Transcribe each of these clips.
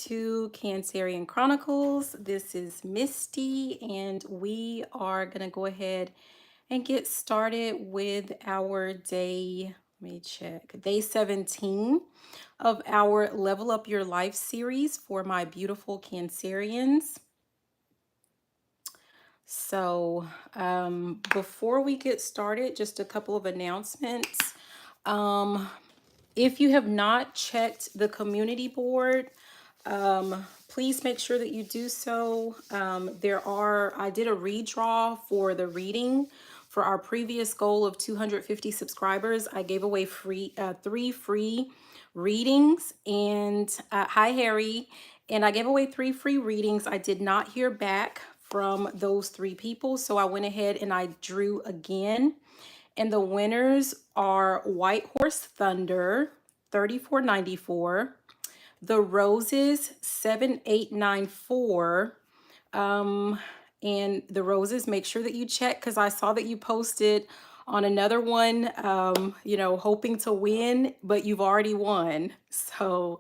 to Cancerian Chronicles. This is Misty, and we are going to go ahead and get started with our day. Let me check. Day 17 of our Level Up Your Life series for my beautiful Cancerians. So, before we get started, just a couple of announcements. If you have not checked the community board, please make sure that you do so. I did a redraw for the reading for our previous goal of 250 subscribers. I gave away 3 free readings, and hi Harry, and I gave away 3 free readings. I did not hear back from those 3 people, so I went ahead and I drew again. And the winners are White Horse Thunder, 3494, The Roses, 7894. And the Roses, make sure that you check because I saw that you posted on another one, hoping to win, but you've already won. So,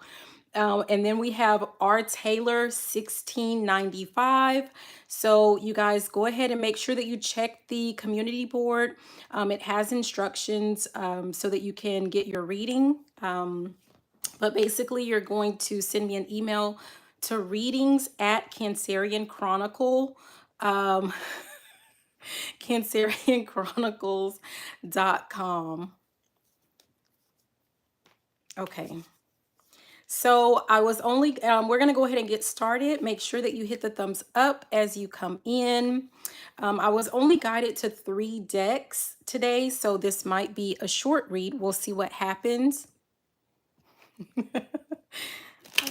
and then we have R. Taylor, 1695. So you guys go ahead and make sure that you check the community board. It has instructions so that you can get your reading. But basically, you're going to send me an email to readings at Cancerian Chronicle, CancerianChronicles.com. Okay. So I was only, we're going to go ahead and get started. Make sure that you hit the thumbs up as you come in. I was only guided to 3 decks today, so this might be a short read. We'll see what happens.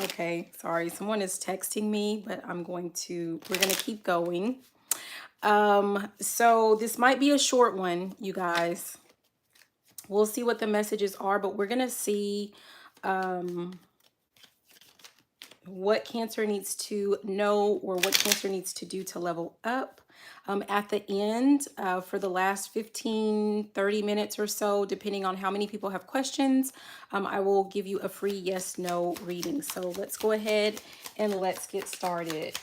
Okay, sorry, someone is texting me, but we're going to keep going. So this might be a short one, you guys. We'll see what the messages are, but we're going to see what Cancer needs to know or what Cancer needs to do to level up. At the end, for the last 15, 30 minutes or so, depending on how many people have questions, I will give you a free yes/no reading. So let's go ahead and let's get started.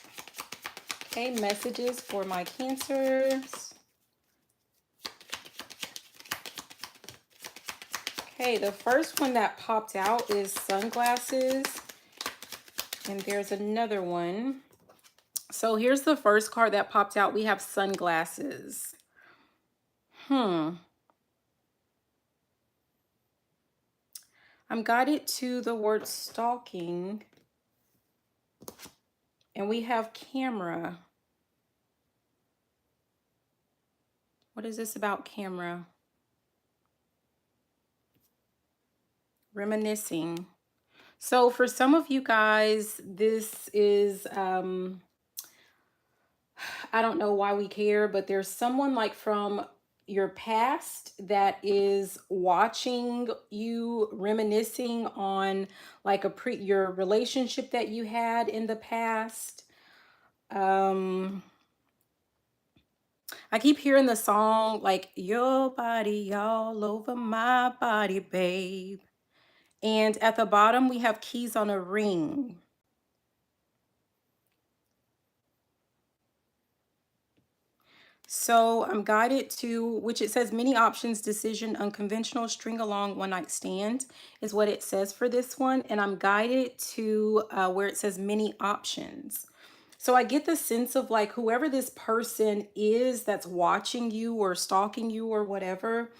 Okay, messages for my Cancers. Okay, the first one that popped out is sunglasses. And there's another one. So here's the first card that popped out. We have sunglasses. I'm guided to the word stalking. And we have camera. What is this about camera? Reminiscing. So for some of you guys, this is, I don't know why we care, but there's someone like from your past that is watching you reminiscing on like your relationship that you had in the past. I keep hearing the song like your body all over my body, babe. And at the bottom we have keys on a ring. So I'm guided to, which it says many options, decision, unconventional, string along, one night stand is what it says for this one. And I'm guided to where it says many options. So I get the sense of like whoever this person is that's watching you or stalking you or whatever,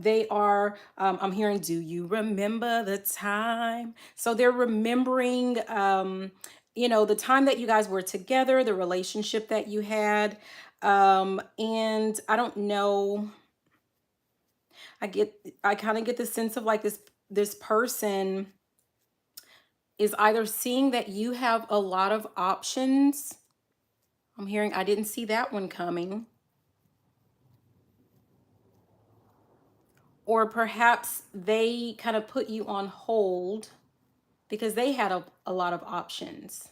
they are, I'm hearing, do you remember the time? So they're remembering, the time that you guys were together, the relationship that you had. And I don't know, I kind of get the sense of like this person is either seeing that you have a lot of options. I'm hearing, I didn't see that one coming. Or perhaps they kind of put you on hold because they had a lot of options.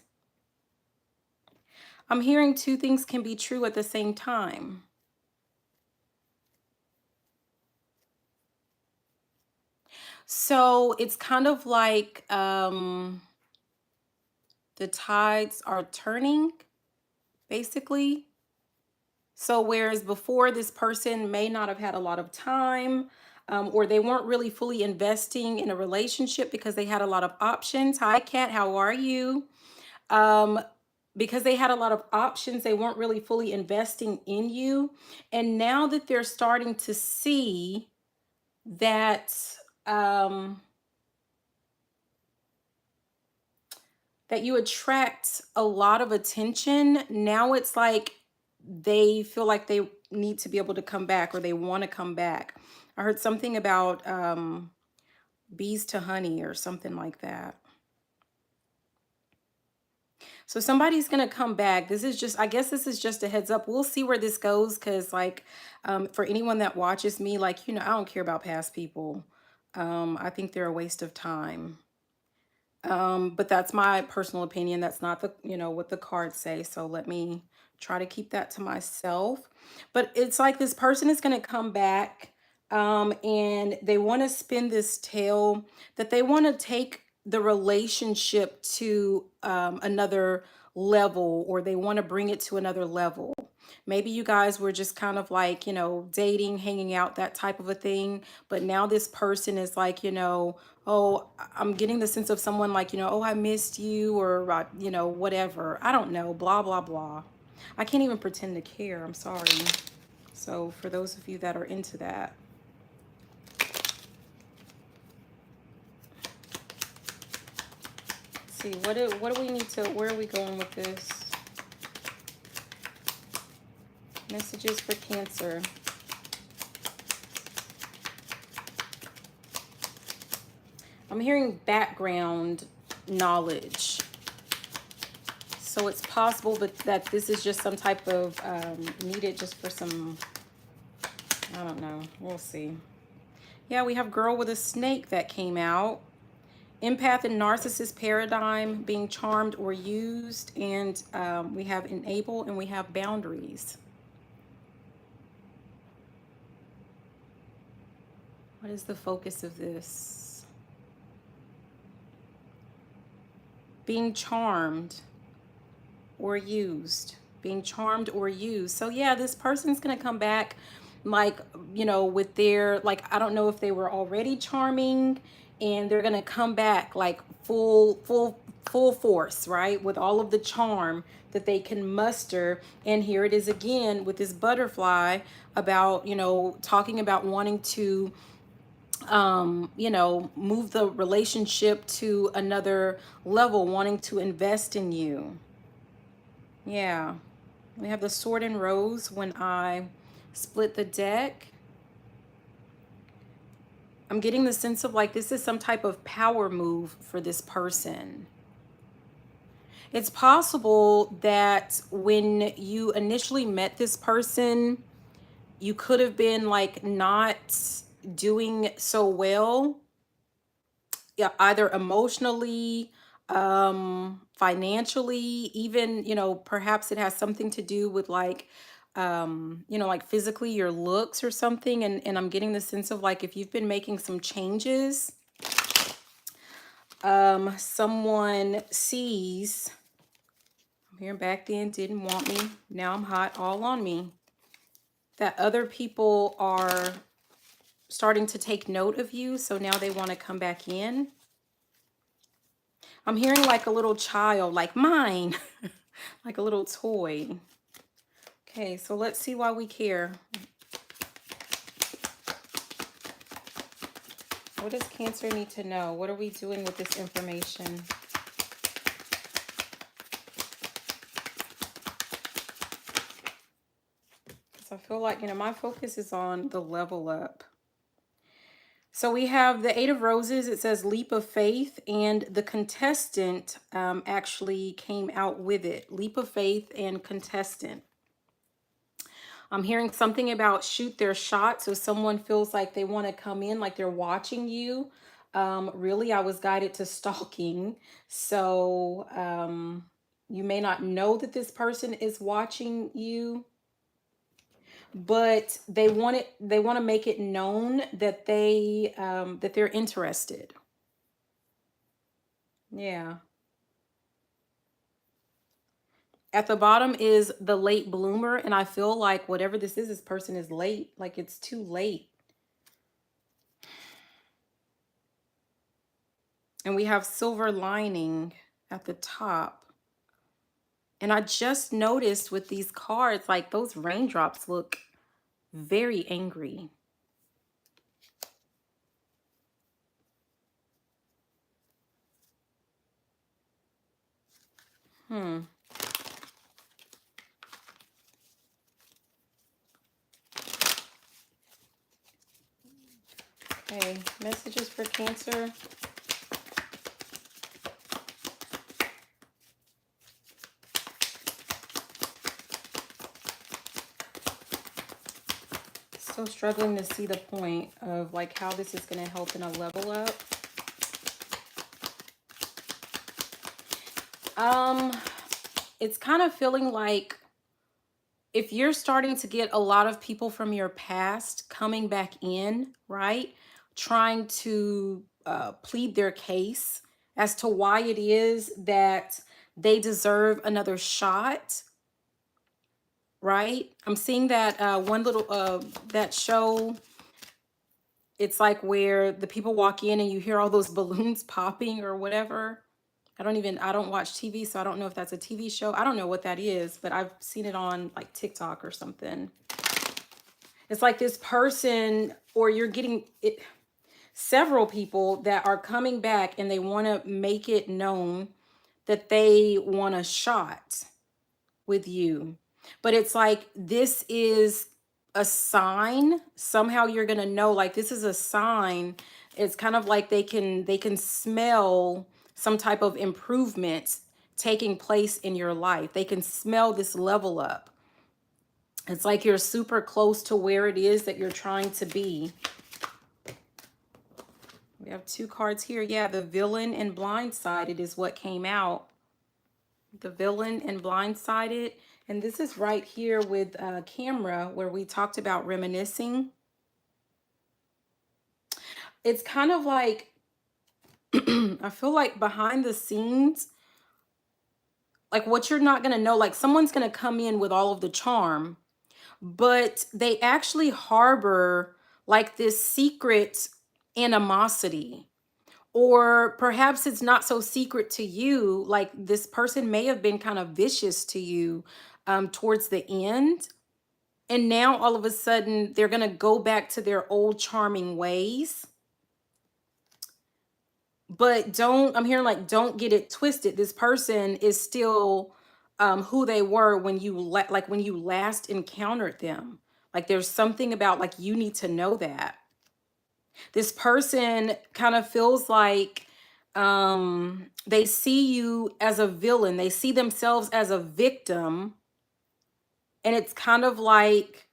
I'm hearing 2 things can be true at the same time. So it's kind of like, The tides are turning, basically. So whereas before this person may not have had a lot of time, or they weren't really fully investing in a relationship because they had a lot of options. Hi, Kat, how are you? Um, because they had a lot of options, they weren't really fully investing in you. And now that they're starting to see that, um, that you attract a lot of attention, now it's like they feel like they need to be able to come back, or they want to come back. I heard something about bees to honey or something like that. So somebody's gonna come back. This is just, I guess this is just a heads up. We'll see where this goes, because like for anyone that watches me, like, I don't care about past people. I think they're a waste of time. But that's my personal opinion. That's not the, what the cards say. So let me try to keep that to myself. But it's like this person is going to come back, and they want to spin this tale that they want to take the relationship to another level, or they want to bring it to another level. Maybe you guys were just kind of like, dating, hanging out, that type of a thing. But now this person is like, oh, I'm getting the sense of someone like, oh, I missed you, or, whatever. I don't know, blah, blah, blah. I can't even pretend to care. I'm sorry. So for those of you that are into that. Let's see, what do we need to, where are we going with this? Messages for Cancer. I'm hearing background knowledge. So it's possible that this is just some type of needed just for some, I don't know. We'll see. Yeah, we have girl with a snake that came out. Empath and narcissist paradigm, being charmed or used. And we have enable, and we have boundaries. What is the focus of this? Being charmed or used. Being charmed or used. So yeah, this person's going to come back like, with their, like, I don't know if they were already charming, and they're going to come back like full force, right? With all of the charm that they can muster. And here it is again with this butterfly about, talking about wanting to move the relationship to another level, wanting to invest in you. Yeah. We have the sword and rose when I split the deck. I'm getting the sense of like this is some type of power move for this person. It's possible that when you initially met this person, you could have been like not doing so well, yeah, either emotionally, financially, even, perhaps it has something to do with like, like physically your looks or something. And I'm getting the sense of like, if you've been making some changes, someone sees, I'm hearing back then didn't want me, now I'm hot, all on me, that other people are starting to take note of you. So now they want to come back in. I'm hearing like a little child, like mine, like a little toy. Okay, so let's see why we care. What does Cancer need to know? What are we doing with this information? Because I feel like, my focus is on the level up. So we have the Eight of Roses. It says leap of faith, and the contestant actually came out with it. Leap of faith and contestant. I'm hearing something about shoot their shot. So someone feels like they want to come in, like they're watching you. Really, I was guided to stalking. So you may not know that this person is watching you, but they want to make it known that they're interested. Yeah. At the bottom is the late bloomer, and I feel like whatever this person is late. Like it's too late. And we have silver lining at the top. And I just noticed with these cards, like those raindrops look very angry. Okay, messages for Cancer. Still struggling to see the point of like how this is going to help in a level up. It's kind of feeling like if you're starting to get a lot of people from your past coming back in, right? Trying to plead their case as to why it is that they deserve another shot, right? I'm seeing that one little, that show, it's like where the people walk in and you hear all those balloons popping or whatever. I don't watch TV, so I don't know if that's a TV show. I don't know what that is, but I've seen it on like TikTok or something. It's like this person, or you're getting it, several people that are coming back and they want to make it known that they want a shot with you. But it's like this is a sign. Somehow you're going to know like this is a sign. It's kind of like they can smell some type of improvement taking place in your life. They can smell this level up. It's like you're super close to where it is that you're trying to be. We have two cards here. Yeah, the villain and blindsided is what came out. The villain and blindsided. And this is right here with camera where we talked about reminiscing. It's kind of like, I feel like behind the scenes, like what you're not going to know, like someone's going to come in with all of the charm, but they actually harbor like this secret animosity. Or perhaps it's not so secret to you, like this person may have been kind of vicious to you towards the end. And now all of a sudden they're going to go back to their old charming ways. But I'm hearing like, don't get it twisted. This person is still who they were when when you last encountered them. Like there's something about like, you need to know that. This person kind of feels like they see you as a villain. They see themselves as a victim. And it's kind of like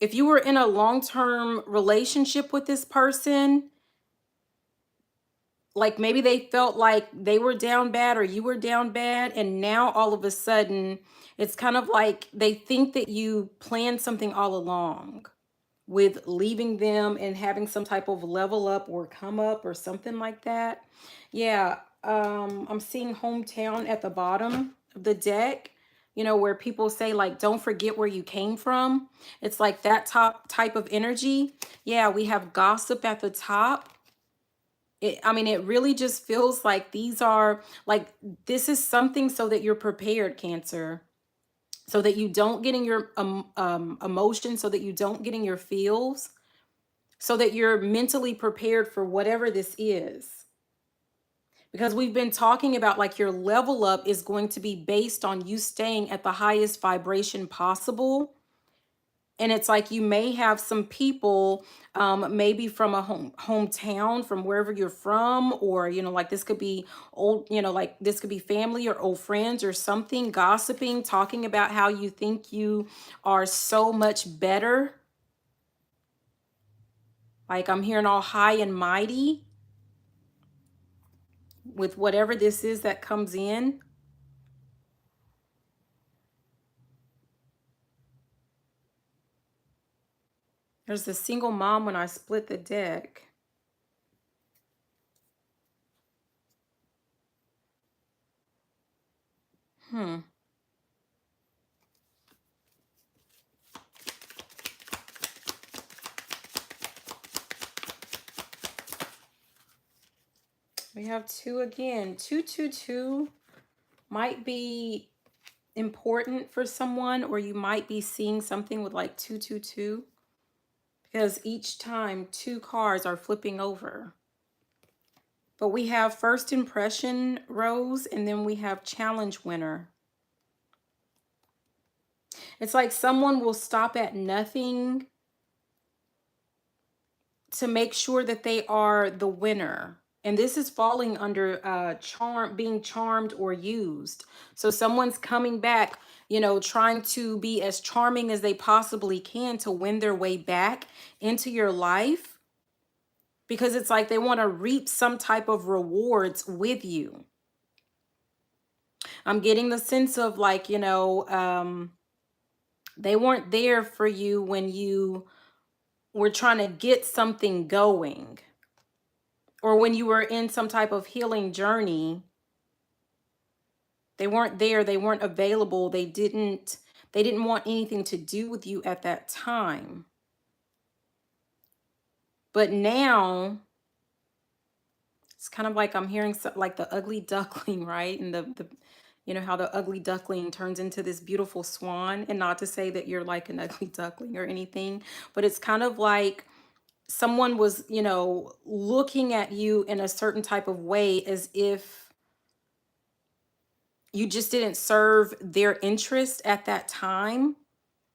if you were in a long-term relationship with this person, like maybe they felt like they were down bad or you were down bad. And now all of a sudden, it's kind of like they think that you planned something all along with leaving them and having some type of level up or come up or something like that. Yeah, I'm seeing hometown at the bottom of the deck, you know, where people say like, don't forget where you came from. It's like that top type of energy. Yeah, we have gossip at the top. I mean, it really just feels like these are like, this is something so that you're prepared, Cancer, so that you don't get in your emotions, so that you don't get in your feels, so that you're mentally prepared for whatever this is. Because we've been talking about like your level up is going to be based on you staying at the highest vibration possible. And it's like you may have some people, maybe from a hometown, from wherever you're from, or, you know, like this could be old, you know, like this could be family or old friends or something, gossiping, talking about how you think you are so much better. Like I'm hearing all high and mighty with whatever this is that comes in. There's a single mom when I split the deck. Hmm. We have 2 again. 222 might be important for someone, or you might be seeing something with like 222, because each time 2 cards are flipping over. But we have first impression rose, and then we have challenge winner. It's like someone will stop at nothing to make sure that they are the winner. And this is falling under being charmed or used. So someone's coming back, you know, trying to be as charming as they possibly can to win their way back into your life, because it's like they want to reap some type of rewards with you. I'm getting the sense of like, you know, they weren't there for you when you were trying to get something going, or when you were in some type of healing journey. They weren't there, they weren't available, they didn't want anything to do with you at that time. But now it's kind of like I'm hearing like the ugly duckling, right? And the you know how the ugly duckling turns into this beautiful swan. And not to say that you're like an ugly duckling or anything, but it's kind of like someone was, you know, looking at you in a certain type of way, as if you just didn't serve their interest at that time.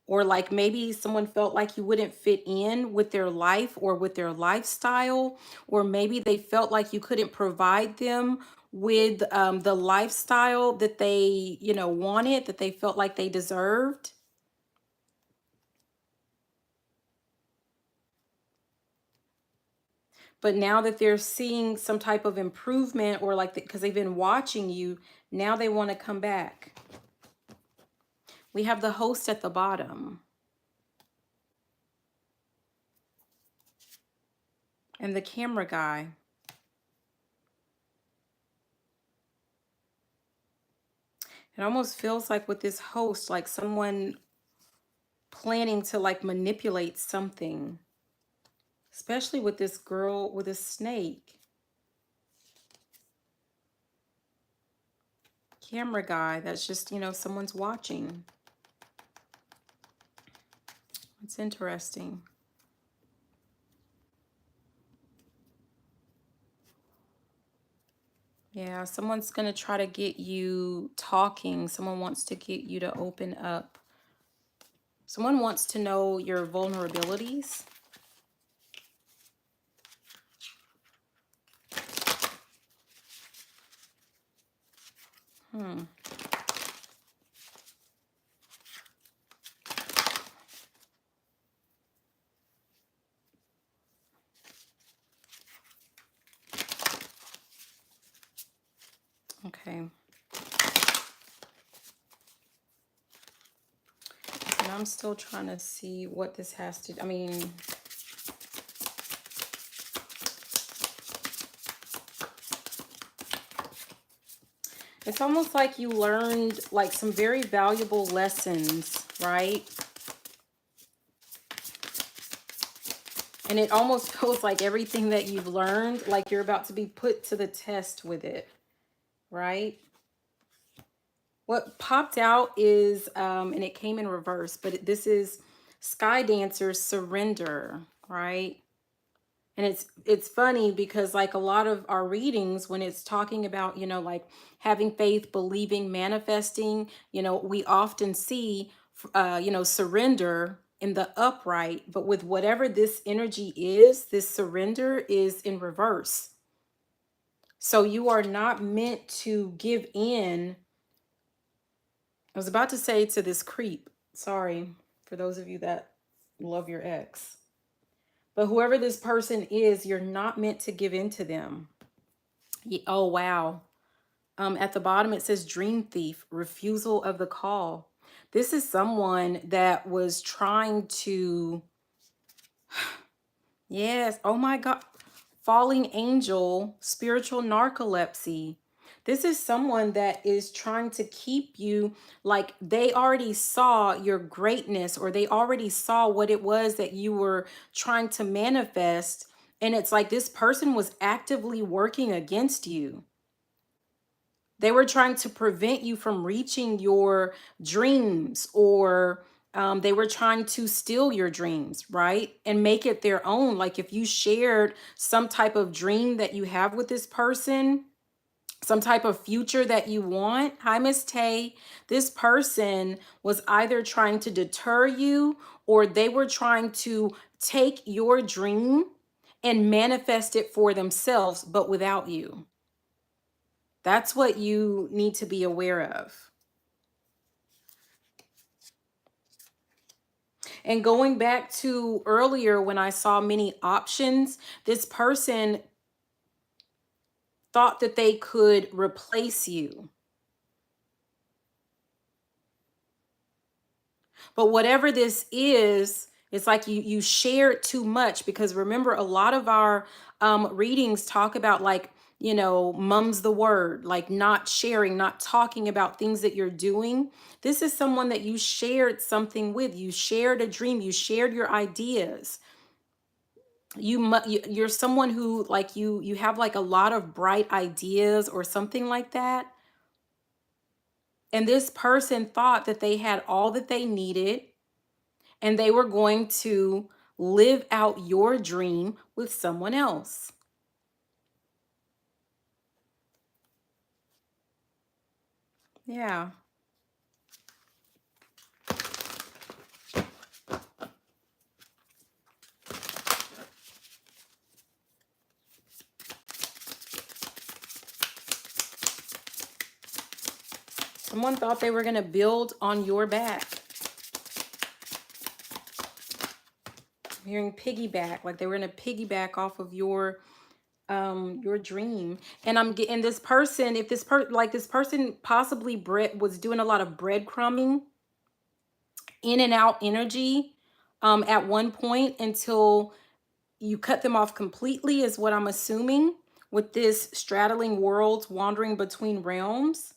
Or like maybe someone felt like you wouldn't fit in with their life or with their lifestyle, or maybe they felt like you couldn't provide them with the lifestyle that they, you know, wanted, that they felt like they deserved. But now that they're seeing some type of improvement, or like, because they've been watching you, now they want to come back. We have the host at the bottom. And the camera guy. It almost feels like with this host, like someone planning to like manipulate something, especially with this girl with a snake. Camera guy, that's just, you know, someone's watching. It's interesting. Yeah, someone's going to try to get you talking. Someone wants to get you to open up. Someone wants to know your vulnerabilities. Okay. And I'm still trying to see what this has to, I mean, it's almost like you learned like some very valuable lessons, right? And it almost feels like everything that you've learned, like you're about to be put to the test with it, right? What popped out is, and it came in reverse, but this is Sky Dancer's Surrender, right? And it's funny because like a lot of our readings, when it's talking about, you know, like having faith, believing, manifesting, you know, we often see, you know, surrender in the upright. But with whatever this energy is, this surrender is in reverse. So you are not meant to give in. I was about to say to this creep, sorry for those of you that love your ex. But whoever this person is, you're not meant to give in to them. Oh, wow. At the bottom, it says dream thief, refusal of the call. This is someone that was trying to, yes, oh my God, falling angel, spiritual narcolepsy. This is someone that is trying to keep you, like they already saw your greatness, or they already saw what it was that you were trying to manifest. And it's like this person was actively working against you. They were trying to prevent you from reaching your dreams, or they were trying to steal your dreams, right? And make it their own. Like if you shared some type of dream that you have with this person, some type of future that you want. Hi, Miss Tay. This person was either trying to deter you, or they were trying to take your dream and manifest it for themselves, but without you. That's what you need to be aware of. And going back to earlier when I saw many options, this person thought that they could replace you. But whatever this is, it's like you shared too much, because remember, a lot of our readings talk about, like, mum's the word, like not sharing, not talking about things that you're doing. This is someone that you shared something with. You shared a dream. You shared your ideas. You're someone who, like, you have like a lot of bright ideas or something like that. And this person thought that they had all that they needed, and they were going to live out your dream with someone else. Yeah. Someone thought they were going to build on your back. I'm hearing piggyback, like they were going to piggyback off of your dream. And I'm getting this person, if this person possibly was doing a lot of breadcrumbing, in and out energy at one point, until you cut them off completely, is what I'm assuming, with this straddling worlds, wandering between realms.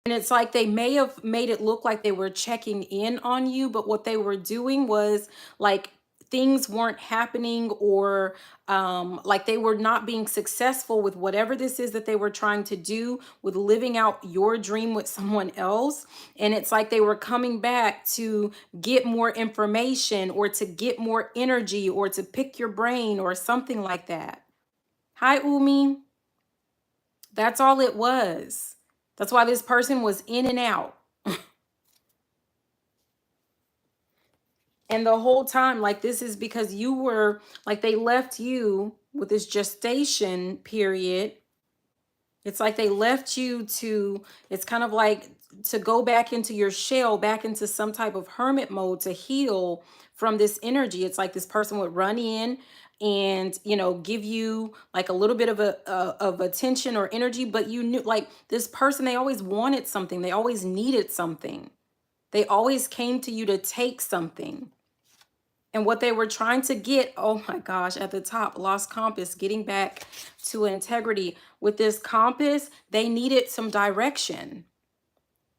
And it's like they may have made it look like they were checking in on you, but what they were doing was, like, things weren't happening, or like they were not being successful with whatever this is that they were trying to do with living out your dream with someone else. And it's like they were coming back to get more information, or to get more energy, or to pick your brain, or something like that. Hi, Umi. That's all it was. That's why this person was in and out. And the whole time, like, this is because you were, like, they left you with this gestation period. It's like they left you to, it's kind of like to go back into your shell, back into some type of hermit mode, to heal from this energy. It's like this person would run in and, give you like a little bit of of attention or energy, but you knew, like, this person, they always wanted something. They always needed something. They always came to you to take something. And what they were trying to get, oh my gosh, at the top, lost compass, getting back to integrity. With this compass, they needed some direction,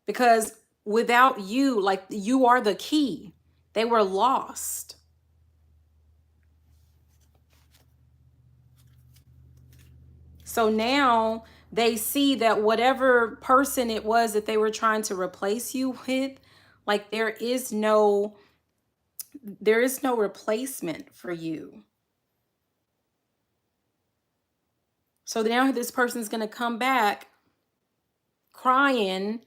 because without you, like, you are the key. They were lost. So now they see that whatever person it was that they were trying to replace you with, like, there is no replacement for you. So now this person's going to come back crying,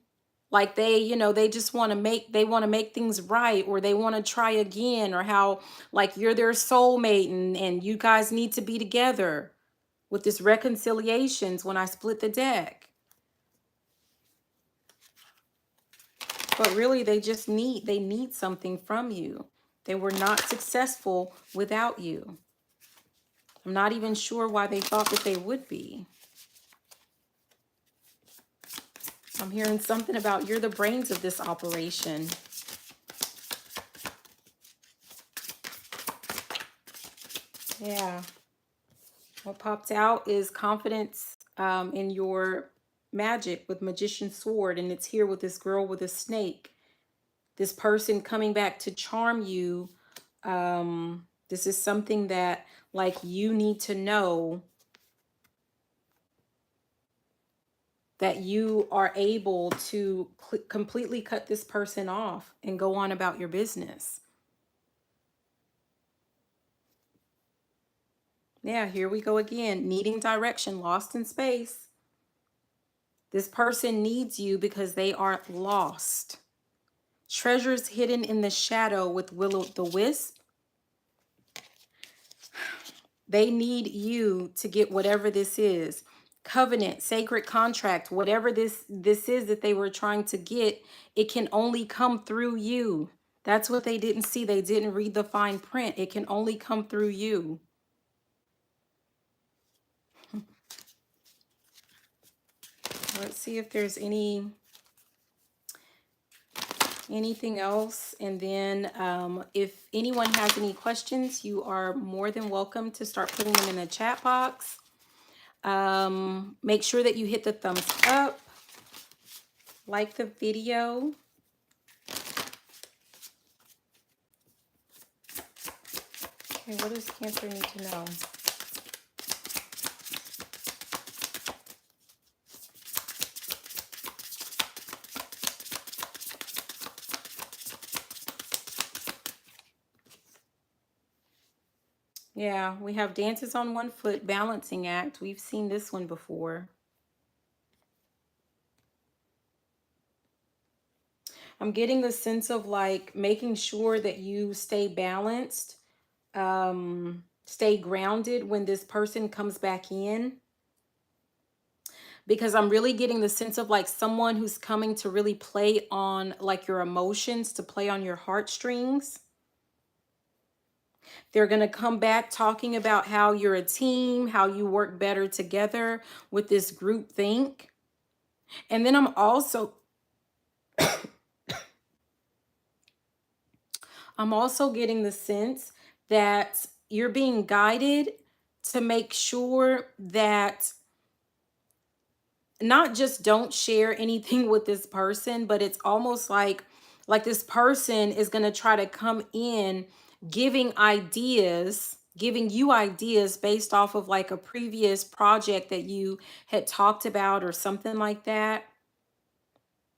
like they just want to make things right, or they want to try again, or how, like, you're their soulmate, and you guys need to be together, with this reconciliations when I split the deck. But really, they need something from you. They were not successful without you. I'm not even sure why they thought that they would be. I'm hearing something about you're the brains of this operation. Yeah. What popped out is confidence in your magic with Magician's Sword. And it's here with this girl with a snake. This person coming back to charm you. This is something that like you need to know that you are able to completely cut this person off and go on about your business. Yeah, here we go again. Needing direction, lost in space. This person needs you because they are lost. Treasures hidden in the shadow with will-o'-the-wisp. They need you to get whatever this is. Covenant, sacred contract, whatever this is that they were trying to get, it can only come through you. That's what they didn't see. They didn't read the fine print. It can only come through you. Let's see if there's anything else. And then if anyone has any questions, you are more than welcome to start putting them in the chat box. Make sure that you hit the thumbs up, like the video. Okay, what does Cancer need to know? Yeah, we have dances on one foot, balancing act. We've seen this one before. I'm getting the sense of like making sure that you stay balanced, stay grounded when this person comes back in. Because I'm really getting the sense of like someone who's coming to really play on like your emotions, to play on your heartstrings. They're going to come back talking about how you're a team, how you work better together with this group think. And then I'm also getting the sense that you're being guided to make sure that not just don't share anything with this person, but it's almost like this person is going to try to come in giving you ideas based off of like a previous project that you had talked about or something like that.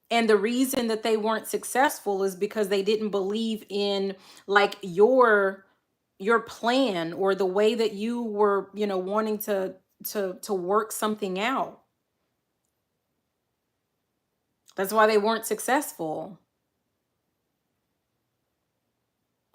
And the reason that they weren't successful is because they didn't believe in like your plan or the way that you were, wanting to work something out. That's why they weren't successful.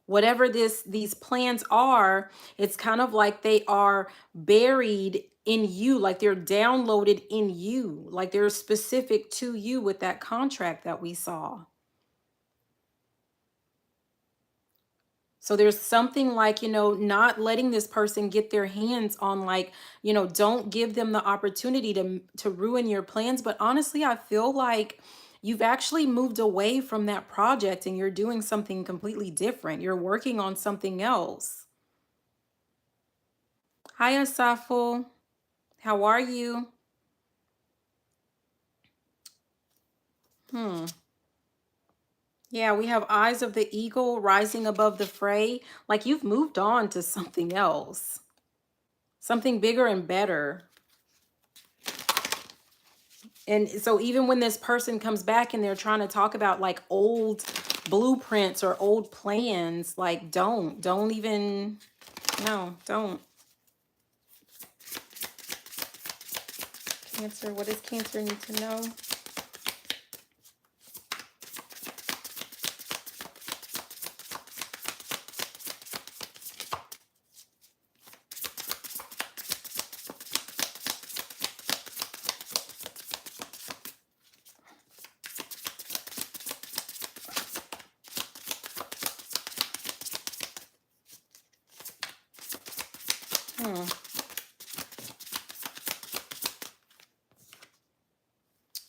Whatever these plans are, it's kind of like they are buried in you, like they're downloaded in you, like they're specific to you with that contract that we saw. So there's something like, not letting this person get their hands on like, don't give them the opportunity to ruin your plans. But honestly, I feel like you've actually moved away from that project and you're doing something completely different. You're working on something else. Hi, Asafo. How are you? Yeah, we have eyes of the eagle rising above the fray. Like you've moved on to something else, something bigger and better. And so even when this person comes back and they're trying to talk about like old blueprints or old plans, like don't even, no, don't. Cancer, what does Cancer need to know?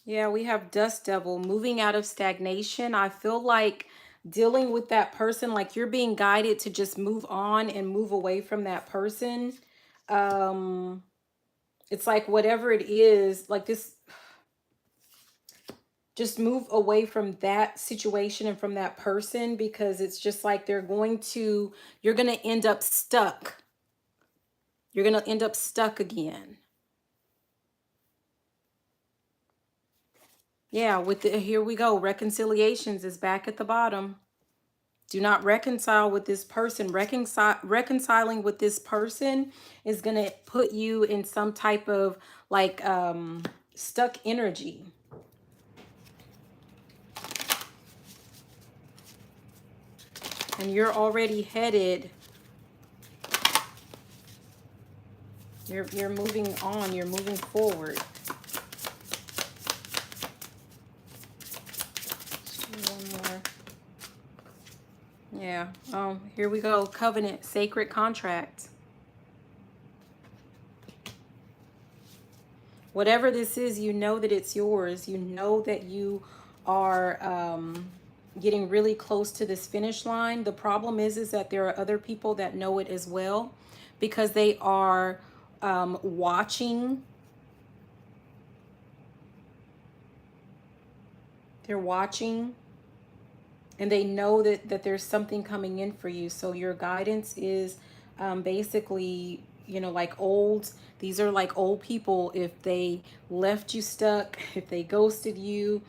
Yeah, we have Dust Devil moving out of stagnation. I feel like dealing with that person, like you're being guided to just move on and move away from that person. It's like whatever it is, like this, just move away from that situation and from that person, because it's just like you're going to end up stuck. You're going to end up stuck again. Yeah, with the, here we go. Reconciliations is back at the bottom. Do not reconcile with this person. Reconciling with this person is going to put you in some type of like stuck energy. And you're already headed. You're moving on. You're moving forward. One more. Yeah. Here we go. Covenant, sacred contract. Whatever this is, you know that it's yours. You know that you are getting really close to this finish line. The problem is that there are other people that know it as well, because they are watching. They're watching, and they know that there's something coming in for you. So your guidance is basically, you know, like these are like old people. If they left you stuck, if they ghosted you,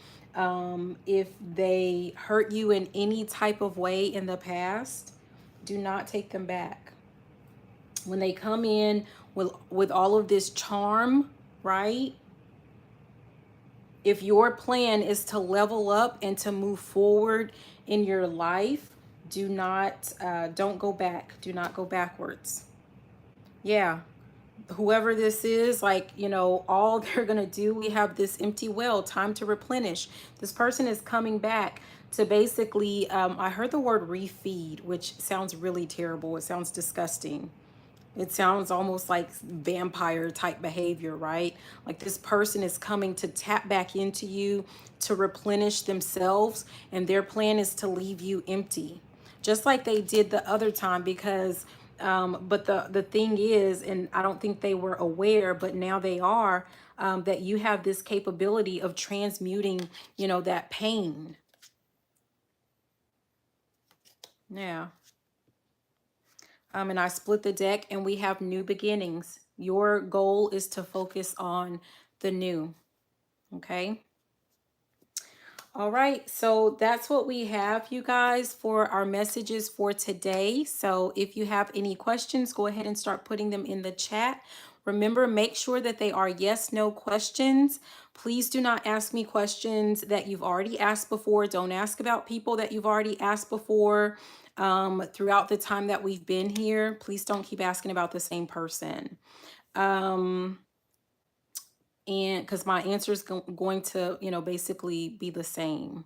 if they hurt you in any type of way in the past, do not take them back. When they come in with all of this charm, right? If your plan is to level up and to move forward in your life, don't go back. Do not go backwards. Yeah. Whoever this is, like, you know, all they're going to do, we have this empty well, time to replenish. This person is coming back to basically, I heard the word refeed, which sounds really terrible. It sounds disgusting. It sounds almost like vampire type behavior, right? Like this person is coming to tap back into you to replenish themselves, and their plan is to leave you empty, just like they did the other time. Because, but the thing is, and I don't think they were aware, but now they are, that you have this capability of transmuting, you know, that pain. Yeah. And I split the deck, and we have new beginnings. Your goal is to focus on the new. Okay. All right. So that's what we have, you guys, for our messages for today. So if you have any questions, go ahead and start putting them in the chat. Remember, make sure that they are yes, no questions. Please do not ask me questions that you've already asked before. Don't ask about people that you've already asked before throughout the time that we've been here. Please don't keep asking about the same person. And because my answer is going to, you know, basically be the same.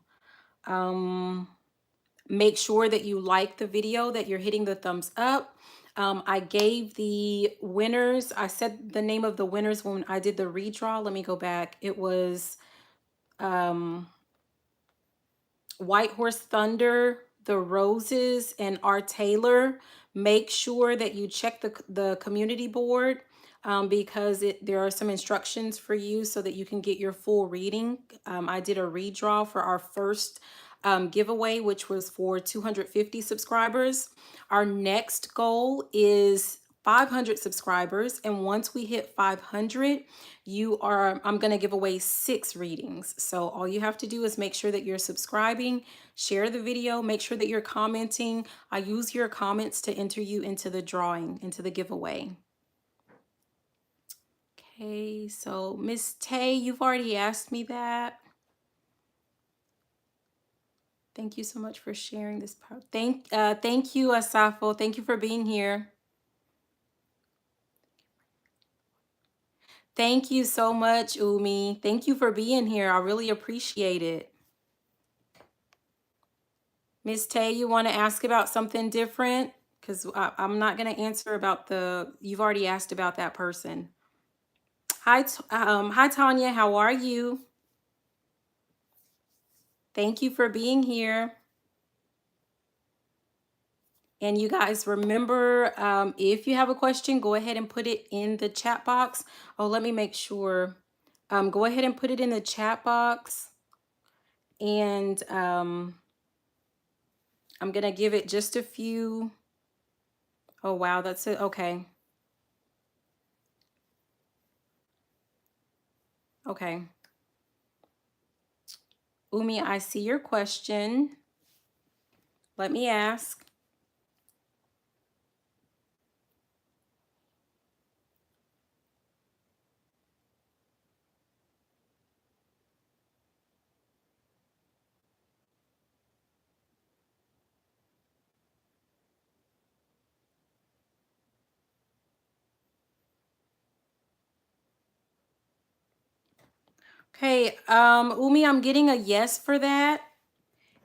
Make sure that you like the video, that you're hitting the thumbs up. I gave the winners, I said the name of the winners when I did the redraw. Let me go back. It was White Horse Thunder, The Roses, and R. Taylor. Make sure that you check the community board because there are some instructions for you so that you can get your full reading. I did a redraw for our first giveaway, which was for 250 subscribers. Our next goal is 500 subscribers, and once we hit 500, I'm going to give away 6 readings. So all you have to do is make sure that you're subscribing, share the video, make sure that you're commenting. I use your comments to enter you into the drawing, into the giveaway. Okay, so Miss Tay, you've already asked me that. Thank you so much for sharing this part. Thank you, Asafo. Thank you for being here. Thank you so much, Umi. Thank you for being here. I really appreciate it. Miss Tay, you want to ask about something different? Because I'm not going to answer about you've already asked about that person. Hi, hi, Tanya. How are you? Thank you for being here. And you guys remember, if you have a question, go ahead and put it in the chat box. Oh, let me make sure. Go ahead and put it in the chat box. And I'm going to give it just a few. Oh, wow. That's it. Okay. Okay. Umi, I see your question. Let me ask. Okay, Umi, I'm getting a yes for that.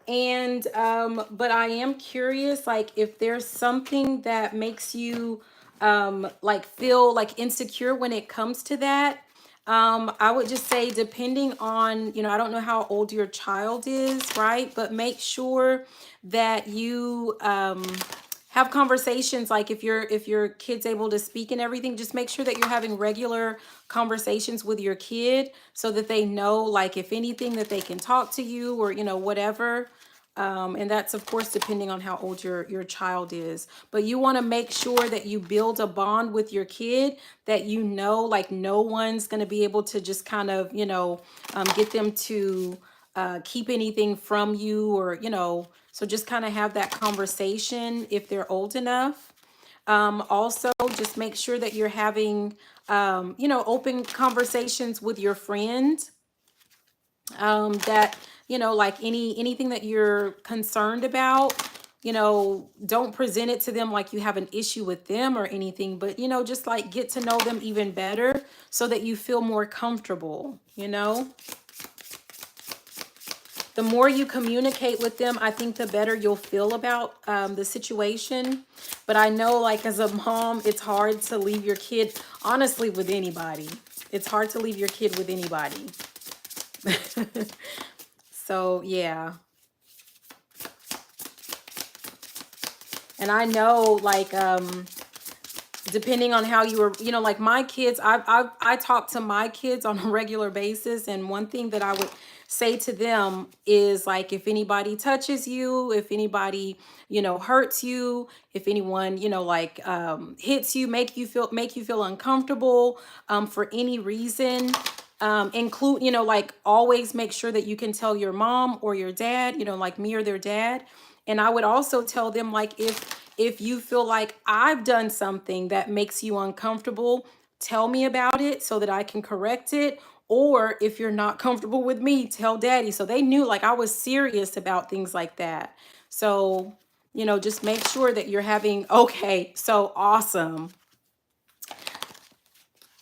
And but I am curious, like, if there's something that makes you like feel like insecure when it comes to that. I would just say, depending on, I don't know how old your child is, right? But make sure that you have conversations, like if your kid's able to speak and everything, just make sure that you're having regular conversations with your kid so that they know, like, if anything, that they can talk to you, or whatever. And that's, of course, depending on how old your child is. But you want to make sure that you build a bond with your kid, that like, no one's going to be able to just kind of get them to keep anything from you, or so just kind of have that conversation if they're old enough. Also, just make sure that you're having open conversations with your friends, that like, anything that you're concerned about. Don't present it to them like you have an issue with them or anything, but just like, get to know them even better so that you feel more comfortable. The more you communicate with them, I think the better you'll feel about the situation. But I know, like, as a mom, it's hard to leave your kid, honestly, with anybody. It's hard to leave your kid with anybody. So, yeah. And I know, like, depending on how you were, like, my kids, I talk to my kids on a regular basis. And one thing that I would say to them is, like, if anybody touches you, if anybody, hurts you, if anyone, like, hits you, make you feel uncomfortable, for any reason, include, like, always make sure that you can tell your mom or your dad, like me or their dad. And I would also tell them, like, if you feel like I've done something that makes you uncomfortable, tell me about it so that I can correct it. Or if you're not comfortable with me, tell daddy. So they knew, like, I was serious about things like that. So, just make sure that you're having, okay, so awesome.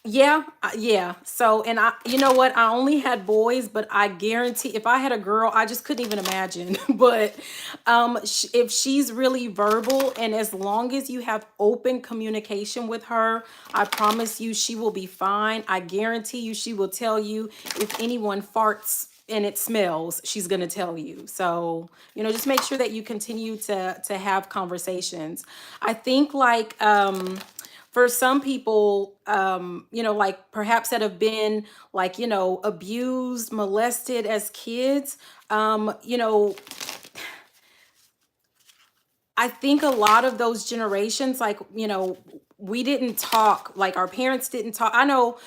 Yeah, yeah. So, and you know what? I only had boys, but I guarantee if I had a girl, I just couldn't even imagine. But if she's really verbal, and as long as you have open communication with her, I promise you she will be fine. I guarantee you she will tell you if anyone farts and it smells, she's going to tell you. So, just make sure that you continue to have conversations. I think, like, for some people, like, perhaps that have been, like, abused, molested as kids, I think a lot of those generations, like, we didn't talk, like, our parents didn't talk. I know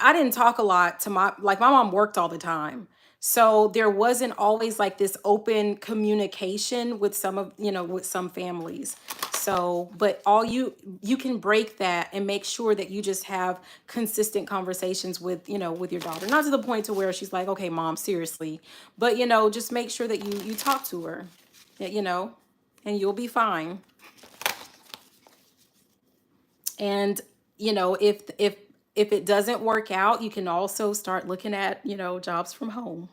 I didn't talk a lot to my mom worked all the time. So there wasn't always, like, this open communication with with some families. So, but you can break that and make sure that you just have consistent conversations with your daughter. Not to the point to where she's like, okay, mom, seriously. But, just make sure that you talk to her, you know and you'll be fine. And if it doesn't work out, you can also start looking at jobs from home.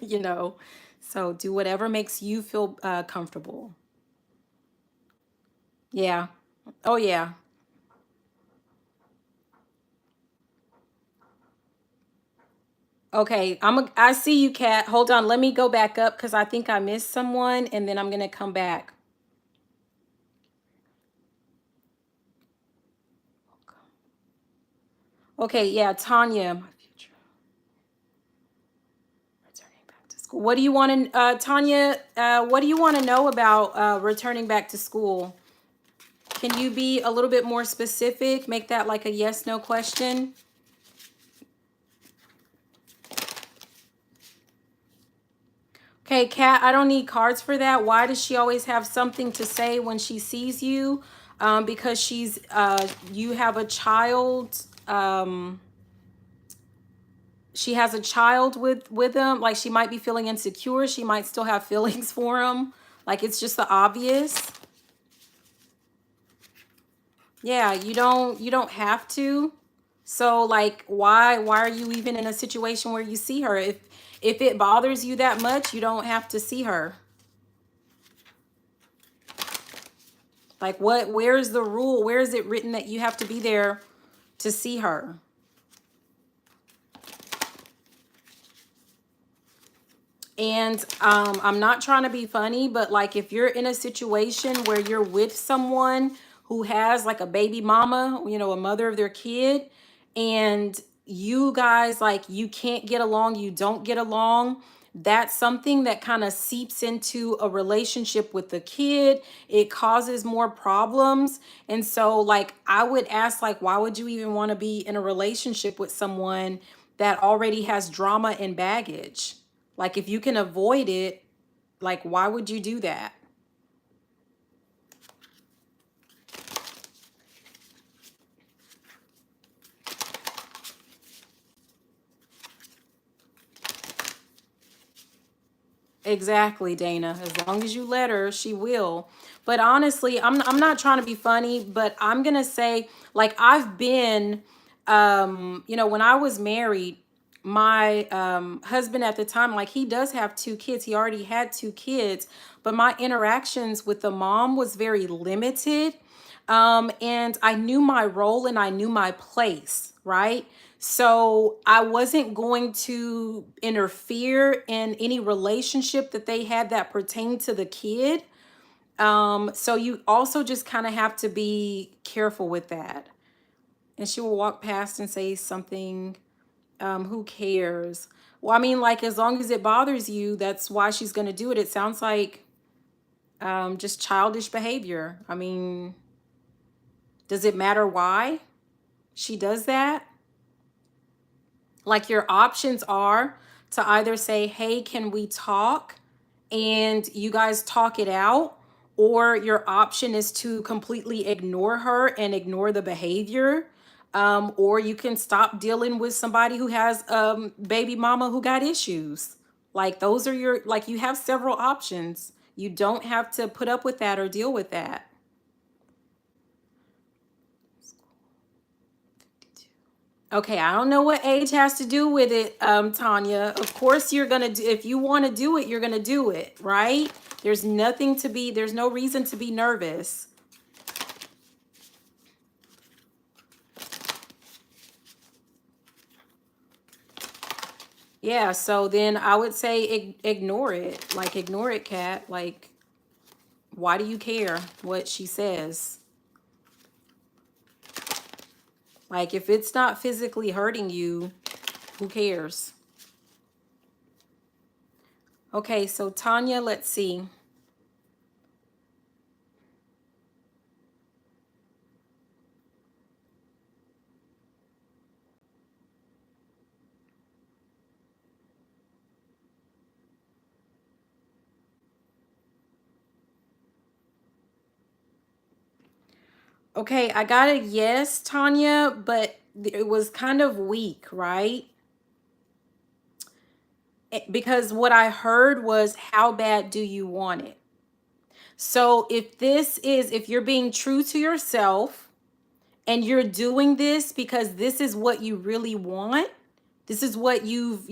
you know so do whatever makes you feel comfortable. Yeah. Oh, yeah. Okay, I see you, Kat. Hold on, let me go back up because I think I missed someone, and then I'm gonna come back. Okay, yeah, Tanya, my future returning back to school. What do you want to, Tanya, what do you want to know about returning back to school? Can you be a little bit more specific? Make that like a yes, no question. Okay, Kat, I don't need cards for that. Why does she always have something to say when she sees you? Because she's, you have a child, she has a child with him. Like she might be feeling insecure. She might still have feelings for him. Like it's just the obvious. Yeah, you don't have to. So like why are you even in a situation where you see her? If it bothers you that much, you don't have to see her. Like where's the rule? Where is it written that you have to be there to see her? And I'm not trying to be funny, but like if you're in a situation where you're with someone who has like a baby mama, you know, a mother of their kid, and you guys like you can't get along, you don't get along, that's something that kind of seeps into a relationship with the kid. It causes more problems. And so like I would ask, like, why would you even want to be in a relationship with someone that already has drama and baggage? Like if you can avoid it, like why would you do that? Exactly, Dana. As long as you let her, she will. But honestly, I'm not trying to be funny, but I'm gonna say, like, I've been, you know, when I was married, my husband at the time, like, he does have two kids. He already had two kids, but my interactions with the mom was very limited. And I knew my role and I knew my place, right? So I wasn't going to interfere in any relationship that they had that pertained to the kid. So you also just kind of have to be careful with that. And she will walk past and say something, who cares? Well, I mean, like, as long as it bothers you, that's why she's going to do it. It sounds like just childish behavior. I mean, does it matter why she does that? Like your options are to either say, hey, can we talk? And you guys talk it out. Or your option is to completely ignore her and ignore the behavior. Or you can stop dealing with somebody who has baby mama who got issues. Like those are your, like you have several options. You don't have to put up with that or deal with that. Okay, I don't know what age has to do with it, Tanya. Of course, you're gonna do, if you want to do it, you're gonna do it, right? There's nothing to be, there's no reason to be nervous. Yeah, so then I would say ignore it. Like, ignore it, Kat. Like, why do you care what she says? Like, if it's not physically hurting you, who cares? Okay, so Tanya, let's see. Okay, I got a yes, Tanya, but it was kind of weak, right? Because what I heard was, how bad do you want it? So if you're being true to yourself and you're doing this because this is what you really want, this is what you've,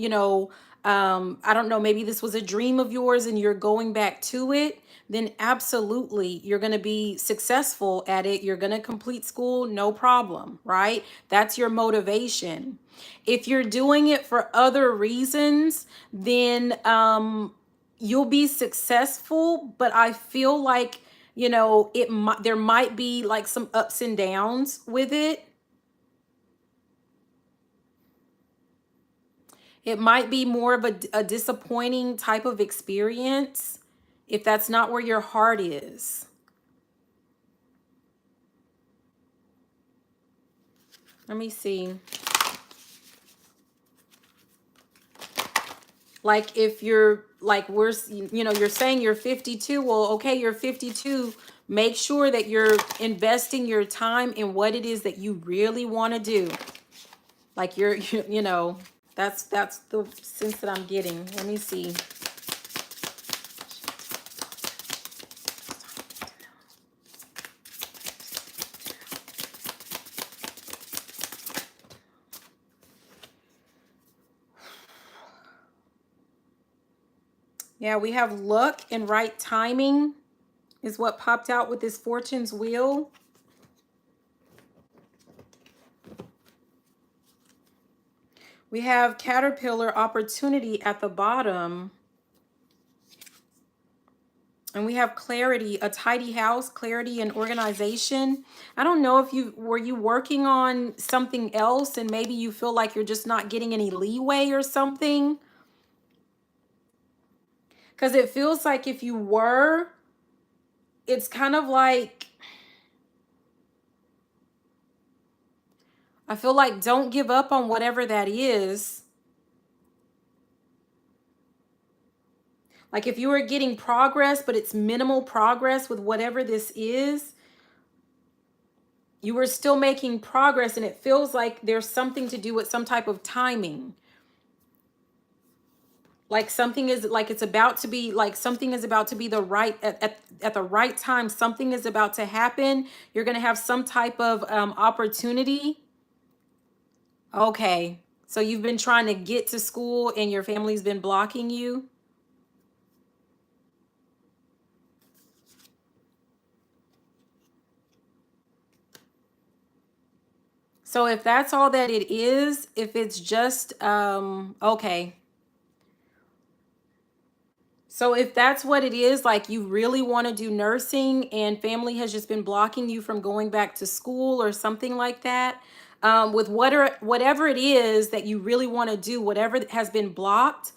I don't know, maybe this was a dream of yours and you're going back to it, then absolutely you're going to be successful at it. You're going to complete school, no problem, right? That's your motivation. If you're doing it for other reasons, then you'll be successful, but I feel like, there might be like some ups and downs with it. It might be more of a disappointing type of experience if that's not where your heart is. Let me see. Like if you're like you're saying you're 52. Well, okay, you're 52. Make sure that you're investing your time in what it is that you really want to do. Like that's the sense that I'm getting. Let me see. Yeah, we have luck and right timing is what popped out with this Fortune's Wheel. We have Caterpillar opportunity at the bottom. And we have clarity, a tidy house, clarity and organization. I don't know if were you working on something else and maybe you feel like you're just not getting any leeway or something. Because it feels like if you were, it's kind of like, I feel like don't give up on whatever that is. Like if you were getting progress, but it's minimal progress with whatever this is, you were still making progress and it feels like there's something to do with some type of timing. Like something is like it's about to be like something is about to be the right at the right time. Something is about to happen. You're going to have some type of opportunity. Okay. So you've been trying to get to school and your family's been blocking you. So if that's all that it is, if it's just okay. So if that's what it is, like you really want to do nursing and family has just been blocking you from going back to school or something like that, with whatever it is that you really want to do, whatever has been blocked,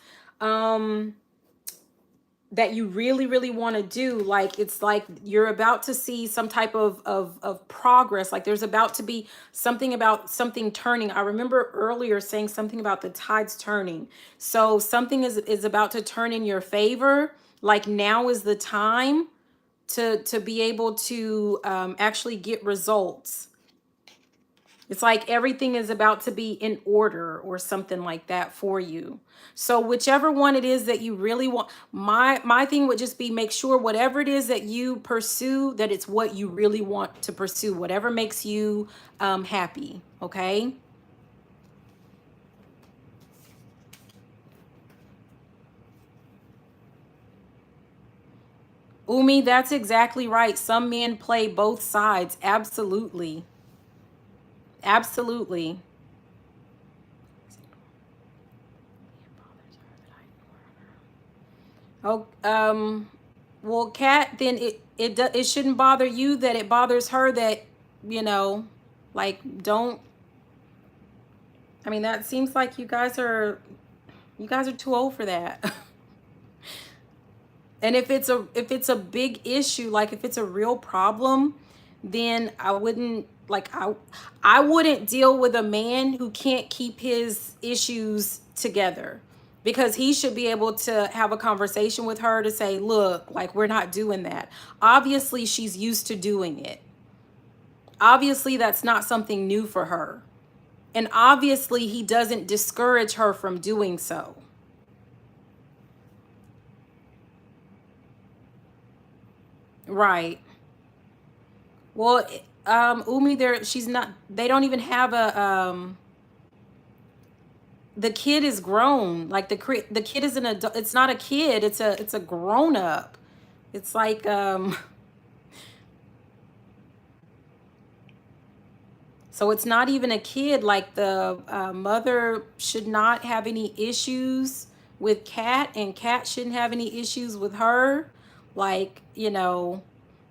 that you really, really want to do, like it's like you're about to see some type of progress. Like there's about to be something about something turning. I remember earlier saying something about the tides turning. So something is about to turn in your favor. Like now is the time to be able to actually get results. It's like everything is about to be in order or something like that for you. So whichever one it is that you really want, my thing would just be make sure whatever it is that you pursue, that it's what you really want to pursue, whatever makes you happy, okay? Umi, that's exactly right. Some men play both sides. Absolutely. Absolutely. Oh, well, Kat, then it shouldn't bother you that it bothers her that, you know, like don't. I mean, that seems like you guys are too old for that. And if it's a big issue, like if it's a real problem, then I wouldn't like I wouldn't deal with a man who can't keep his issues together, because he should be able to have a conversation with her to say, look, like we're not doing that. Obviously, she's used to doing it. Obviously, that's not something new for her. And obviously, he doesn't discourage her from doing so. Right. Well, Umi, she's not. They don't even have a. The kid is grown. Like the kid is an adult. It's not a kid. It's a grown up. It's like So it's not even a kid. Like the mother should not have any issues with Kat, and Kat shouldn't have any issues with her. Like,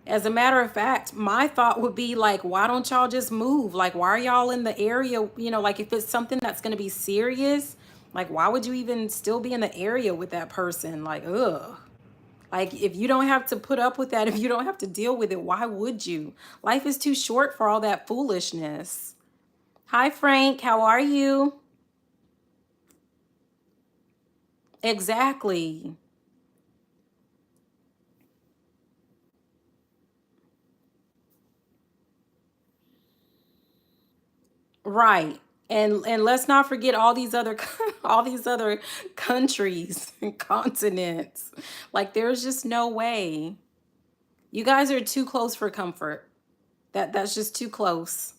as a matter of fact, my thought would be like, why don't y'all just move? Like, why are y'all in the area? Like if it's something that's going to be serious, Like, why would you even still be in the area with that person? Like, ugh. Like, if you don't have to put up with that, if you don't have to deal with it, why would you? Life is too short for all that foolishness. Hi, Frank. How are you? Exactly. Right. And let's not forget all these other all these other countries and continents. Like, there's just no way. You guys are too close for comfort. That's just too close.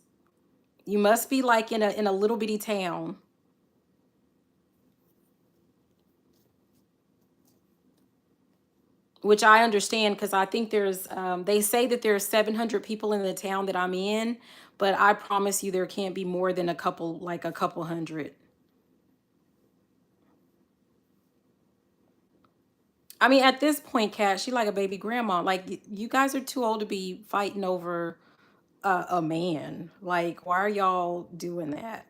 You must be like in a little bitty town. Which I understand because I think there's they say that there's 700 people in the town that I'm in, but I promise you there can't be more than a couple, like a couple hundred. I mean, at this point, Kat, she like a baby grandma. Like, you guys are too old to be fighting over a man. Like, why are y'all doing that?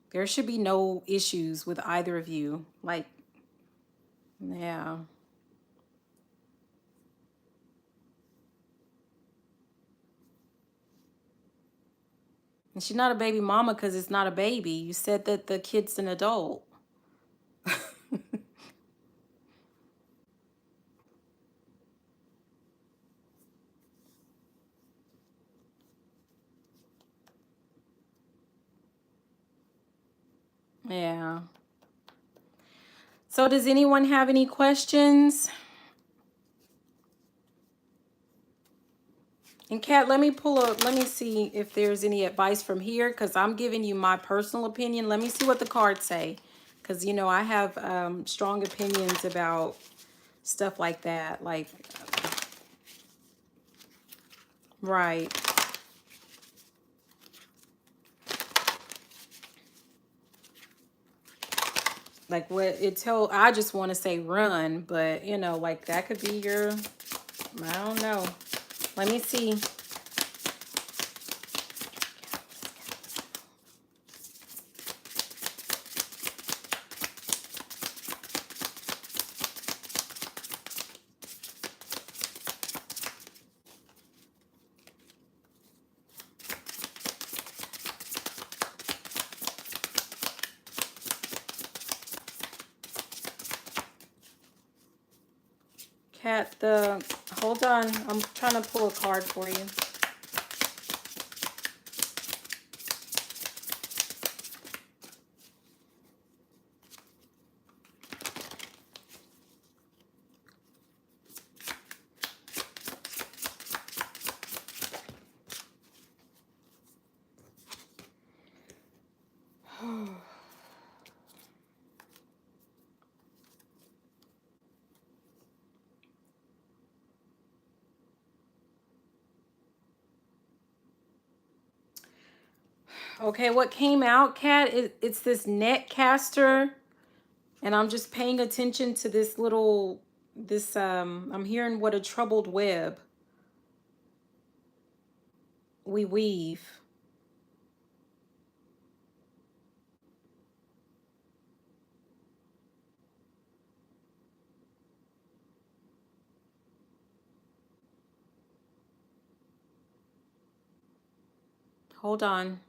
There should be no issues with either of you. Like, yeah. And she's not a baby mama because it's not a baby. You said that the kid's an adult. Yeah. So does anyone have any questions? And Kat, let me see if there's any advice from here because I'm giving you my personal opinion. Let me see what the cards say. Because, you know, I have strong opinions about stuff like that. Right. Like what it told, I just want to say run, but, you know, like that could be your, I don't know. Let me see. Kat, hold on. I'm trying to pull a card for you. Okay, what came out, Kat, it's this net caster, and I'm just paying attention to this little, I'm hearing what a troubled web we weave. Hold on.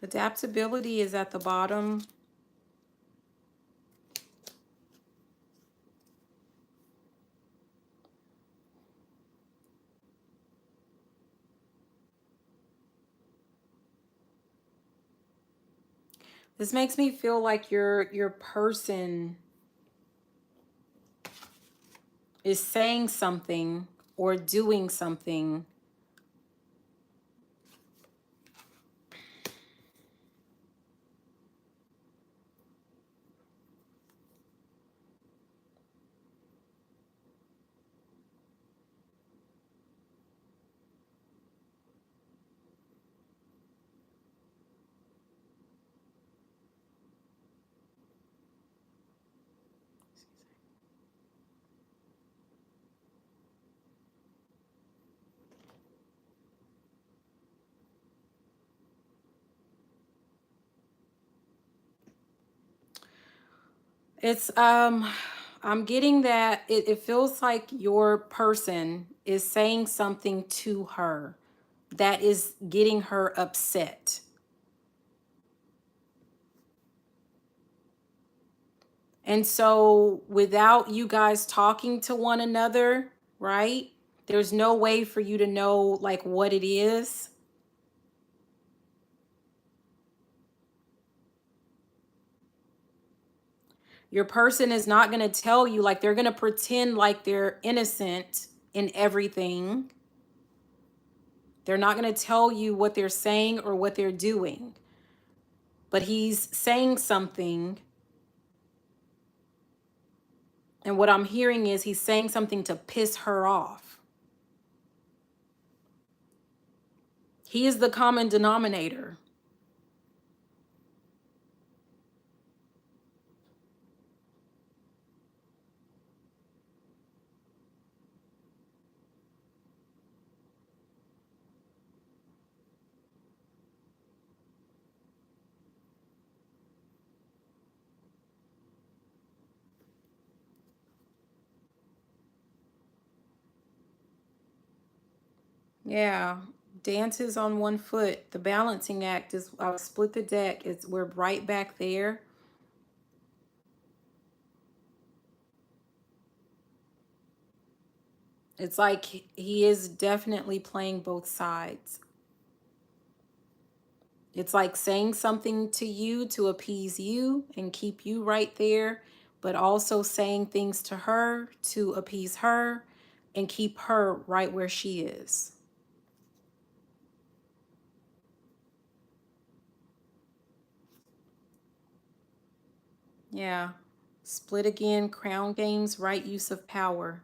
Adaptability is at the bottom. This makes me feel like your person is saying something or doing something. It's I'm getting that it feels like your person is saying something to her that is getting her upset. And so without you guys talking to one another, right? There's no way for you to know like what it is. Your person is not going to tell you, like they're going to pretend like they're innocent in everything. They're not going to tell you what they're saying or what they're doing. But he's saying something, and what I'm hearing is he's saying something to piss her off. He is the common denominator. Yeah. Dances on one foot. The balancing act is, I'll split the deck. We're right back there. It's like he is definitely playing both sides. It's like saying something to you to appease you and keep you right there, but also saying things to her to appease her and keep her right where she is. Yeah. Split again, crown games, right use of power.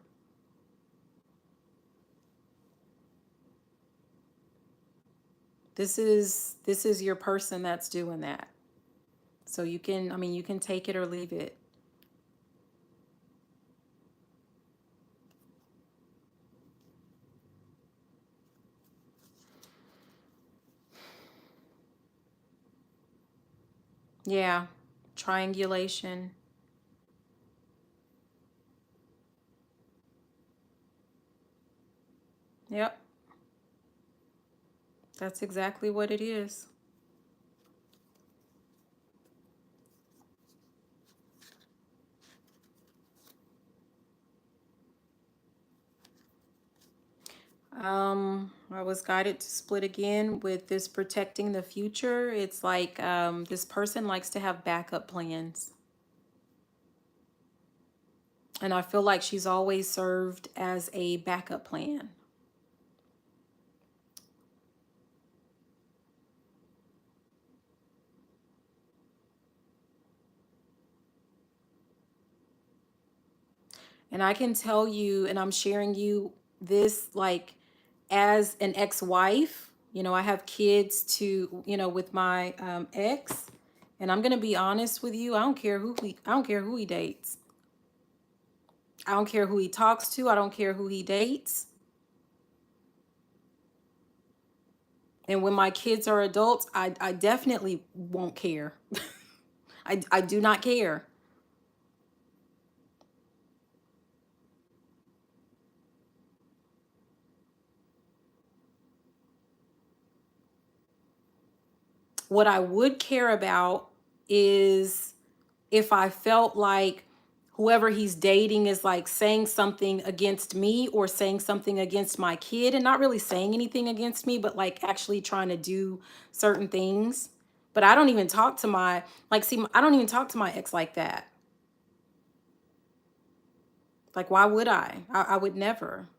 This is your person that's doing that. So you can, I mean, you can take it or leave it. Yeah. Triangulation. Yep. That's exactly what it is. I was guided to split again with this protecting the future. It's like this person likes to have backup plans. And I feel like she's always served as a backup plan. And I can tell you, and I'm sharing you this like as an ex-wife, I have kids to, with my ex, and I'm gonna be honest with you. I don't care who he dates. I don't care who he talks to. I don't care who he dates. And when my kids are adults, I definitely won't care. I do not care. What I would care about is if I felt like whoever he's dating is like saying something against me or saying something against my kid, and not really saying anything against me, but like actually trying to do certain things. But I don't even talk to my, like, see, I don't even talk to my ex like that. Like, why would I would never.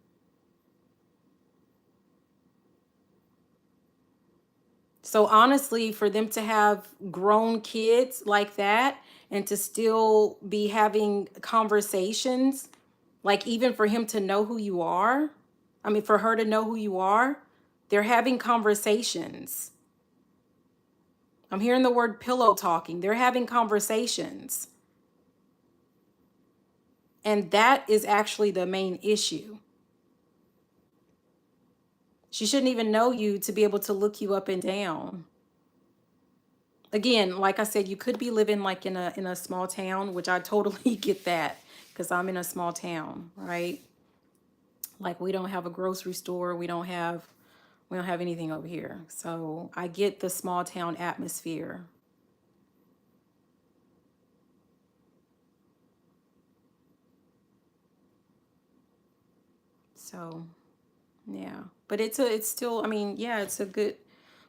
So honestly, for them to have grown kids like that and to still be having conversations, like even for him to know who you are, I mean, for her to know who you are, they're having conversations. I'm hearing the word pillow talking. They're having conversations. And that is actually the main issue. She shouldn't even know you to be able to look you up and down. Again, like I said, you could be living like in a small town, which I totally get that because I'm in a small town, right? Like we don't have a grocery store, we don't have anything over here. So I get the small town atmosphere. So yeah, but it's still, I mean, yeah, it's a good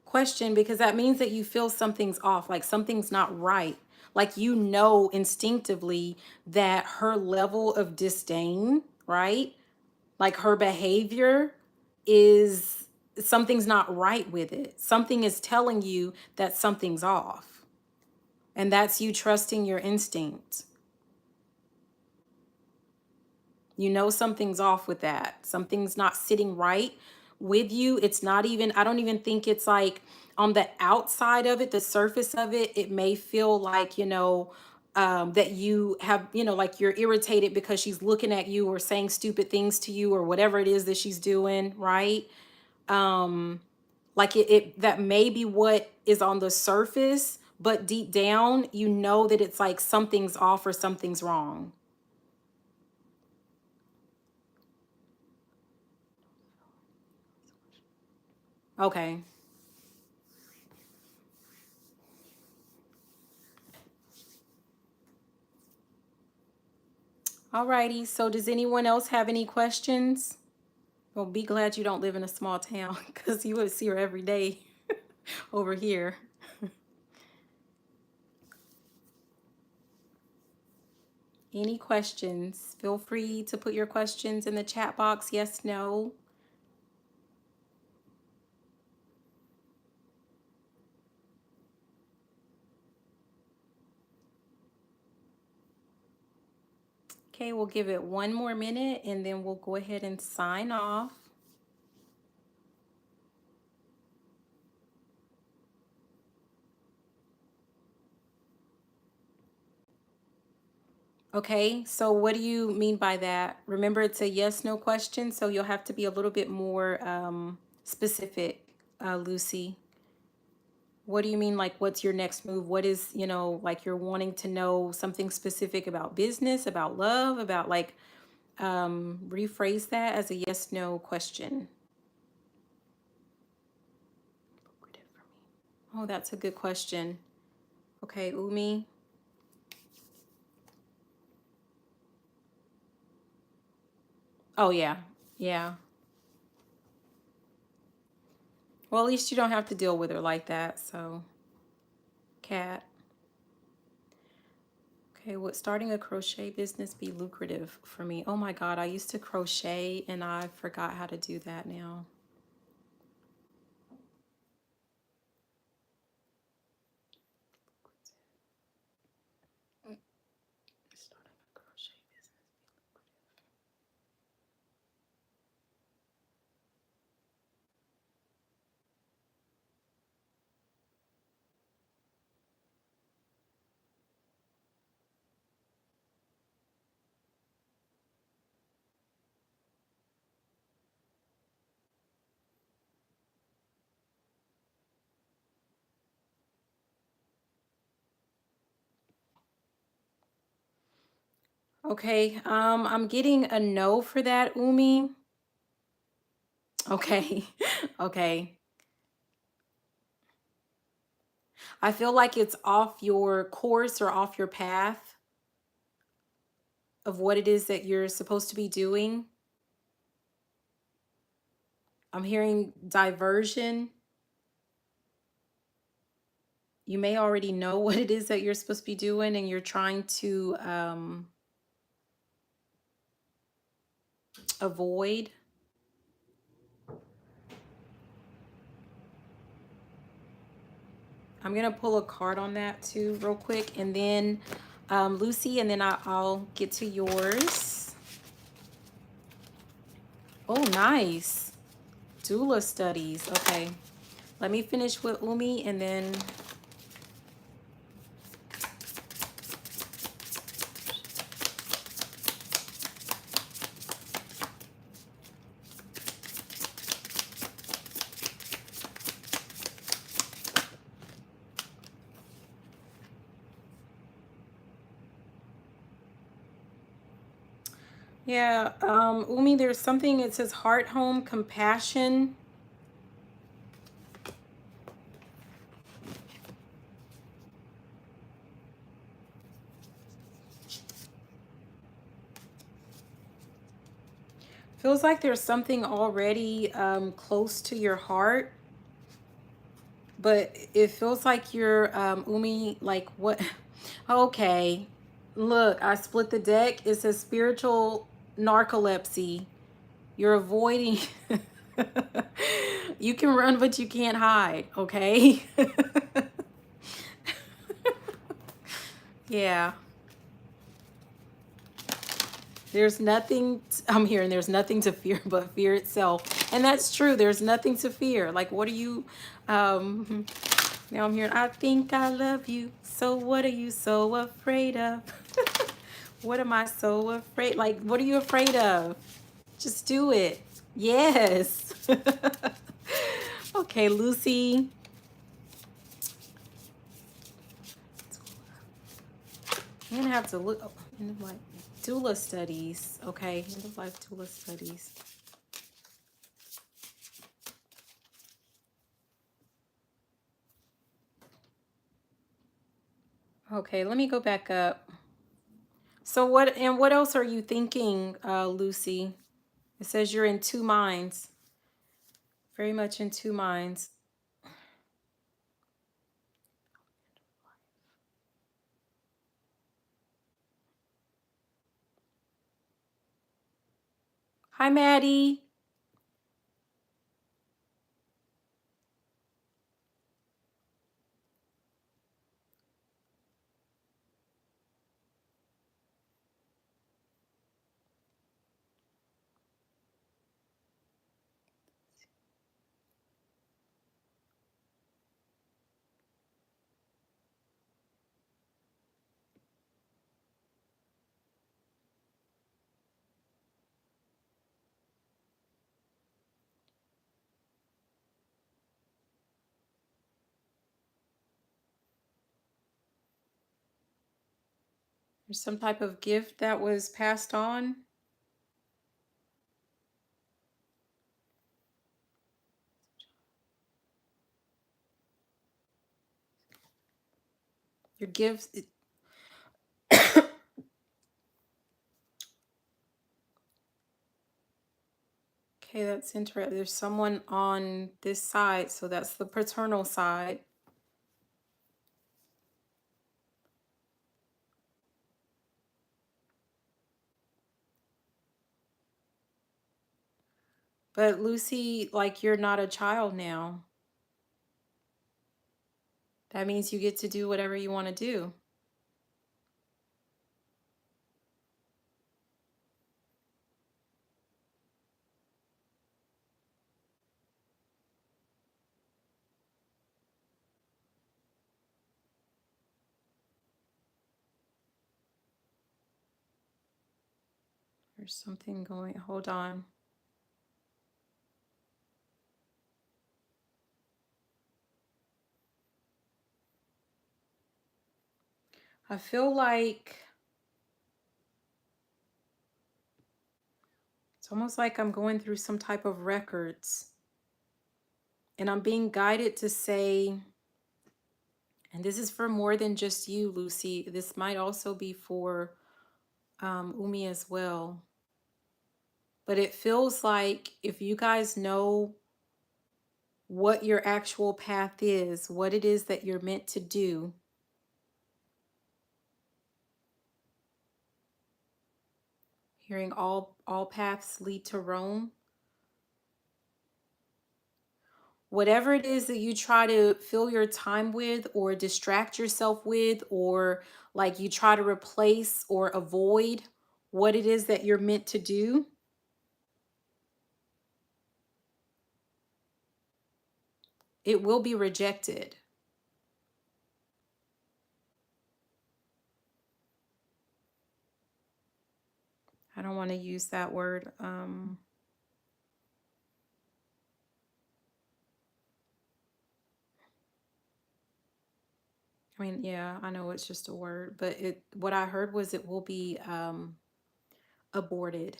question because that means that you feel something's off, like something's not right. Like you know instinctively that her level of disdain, right? Like her behavior is something's not right with it. Something is telling you that something's off. And that's you trusting your instinct. You know something's off with that. Something's not sitting right with you. It's not even, I don't even think it's like on the outside of it, the surface of it, it may feel like, that you have, like you're irritated because she's looking at you or saying stupid things to you or whatever it is that she's doing, right? Like that may be what is on the surface, but deep down, you know that it's like something's off or something's wrong. Okay. Alrighty. So does anyone else have any questions? Well, be glad you don't live in a small town because you would see her every day over here. Any questions? Feel free to put your questions in the chat box. Yes, no. Okay, we'll give it one more minute and then we'll go ahead and sign off. Okay, so what do you mean by that? Remember, it's a yes, no question, so you'll have to be a little bit more specific, Lucy. What do you mean, like, what's your next move? What is, like you're wanting to know something specific about business, about love, about like, rephrase that as a yes, no question. Oh, that's a good question. Okay, Umi. Oh, yeah. Yeah. Well, at least you don't have to deal with her like that. So, cat. Okay, would starting a crochet business be lucrative for me? Oh my God, I used to crochet and I forgot how to do that now. Starting a crochet business. Okay, I'm getting a no for that, Umi. Okay, okay. I feel like it's off your course or off your path of what it is that you're supposed to be doing. I'm hearing diversion. You may already know what it is that you're supposed to be doing and you're trying to avoid. I'm gonna pull a card on that too real quick, and then Lucy, and then I'll get to yours. Oh, nice. Doula studies. Okay. Let me finish with Umi and then Yeah, Umi, there's something, it says heart, home, compassion. Feels like there's something already close to your heart, but it feels like you're, Umi, like what? Okay, look, I split the deck. It says spiritual narcolepsy. You're avoiding. You can run, but you can't hide, okay? Yeah. There's nothing, I'm hearing there's nothing to fear but fear itself. And that's true. There's nothing to fear. Like, what are you, um, now I'm hearing, I think I love you. So what are you so afraid of? What am I so afraid? Like, what are you afraid of? Just do it. Yes. Okay, Lucy. I'm gonna have to look up end of life doula studies. Okay, end of life doula studies. Okay, let me go back up. So what else are you thinking, Lucy? It says you're in two minds. Very much in two minds. Hi, Maddie. There's some type of gift that was passed on. Your gifts. Okay, that's interesting. There's someone on this side, so that's the paternal side. But Lucy, like you're not a child now. That means you get to do whatever you want to do. There's something going. Hold on. I feel like it's almost like I'm going through some type of records and I'm being guided to say, and this is for more than just you, Lucy. This might also be for Umi as well. But it feels like if you guys know what your actual path is, what it is that you're meant to do, hearing all paths lead to Rome. Whatever it is that you try to fill your time with or distract yourself with, or like you try to replace or avoid what it is that you're meant to do, it will be rejected. I don't want to use that word. I mean, yeah, I know it's just a word, but what I heard was it will be aborted,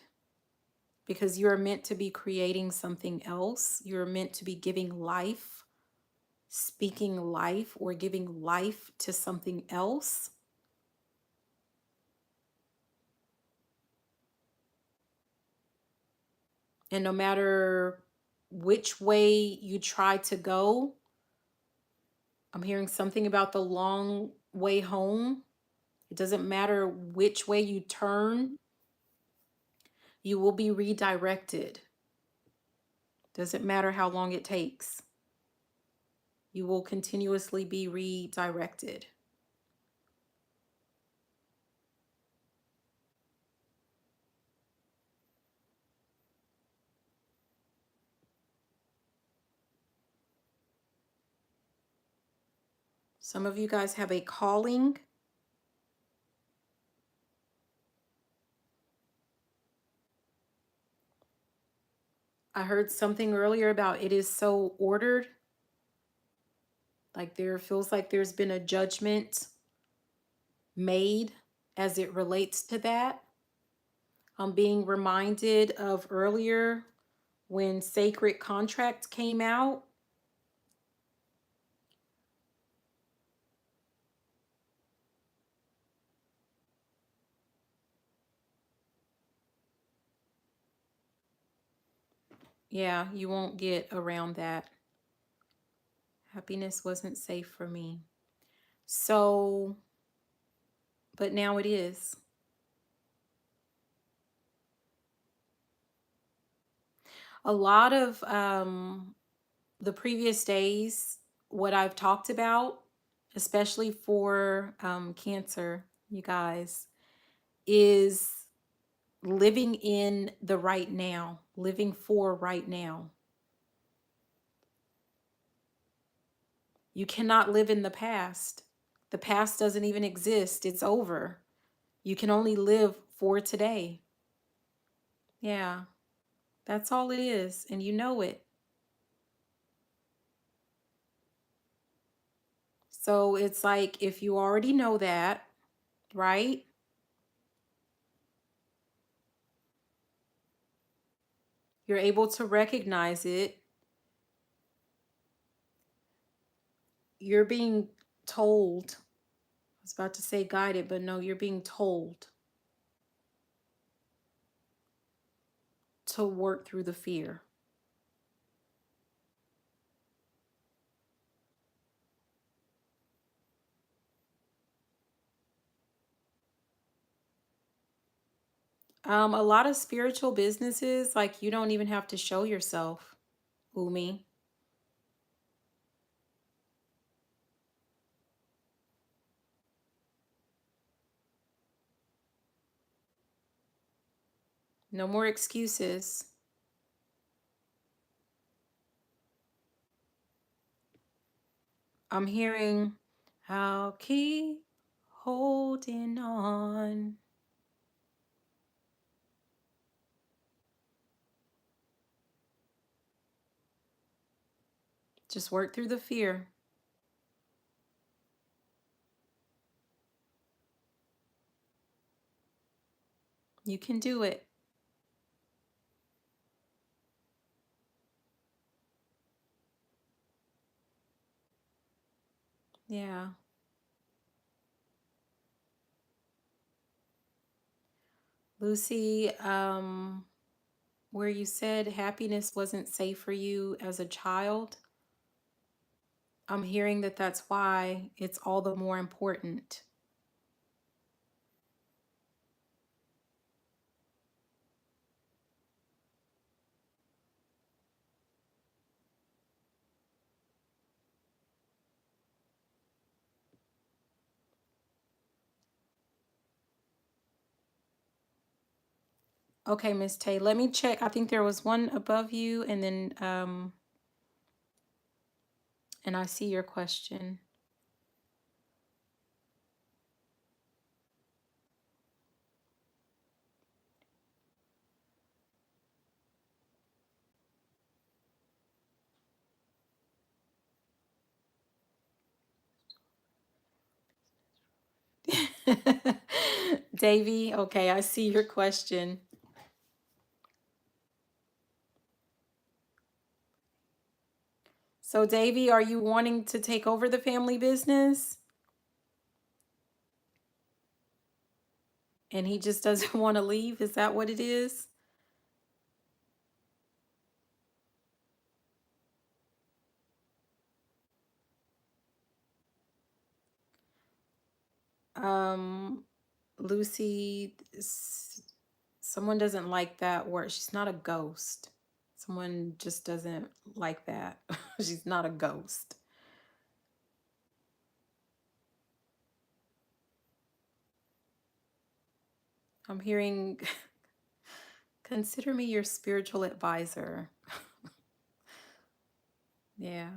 because you're meant to be creating something else. You're meant to be giving life, speaking life, or giving life to something else. And no matter which way you try to go, I'm hearing something about the long way home. It doesn't matter which way you turn, you will be redirected. Doesn't matter how long it takes. You will continuously be redirected. Some of you guys have a calling. I heard something earlier about it is so ordered. Like there feels like there's been a judgment made as it relates to that. I'm being reminded of earlier when Sacred Contract came out. Yeah, you won't get around that. Happiness wasn't safe for me. So, but now it is. A lot of the previous days, what I've talked about, especially for Cancer, you guys, is living in the right now, living for right now. You cannot live in the past. The past doesn't even exist. It's over. You can only live for today. Yeah, that's all it is. And you know it. So it's like if you already know that, right? You're able to recognize it. You're being told, I was about to say guided, but no, you're being told to work through the fear. A lot of spiritual businesses, like you don't even have to show yourself, Umi. No more excuses. I'm hearing, I'll keep holding on. Just work through the fear. You can do it. Yeah. Lucy, where you said happiness wasn't safe for you as a child, I'm hearing that that's why it's all the more important. Okay, Miss Tay, let me check. I think there was one above you, and then and I see your question. Davy, okay, I see your question. So, Davy, are you wanting to take over the family business? And he just doesn't want to leave? Is that what it is? Um, Lucy, someone doesn't like that word. She's not a ghost. Someone just doesn't like that. She's not a ghost. I'm hearing, consider me your spiritual advisor. Yeah,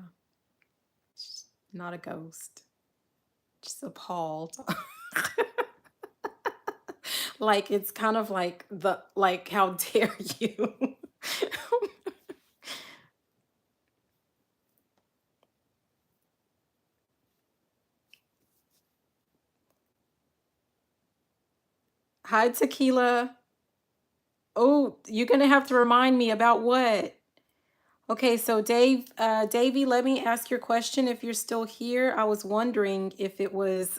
she's not a ghost. Just appalled. Like it's kind of like how dare you? Hi, Tequila. Oh, you're gonna have to remind me about what? Okay, so Davy, let me ask your question if you're still here. I was wondering if it was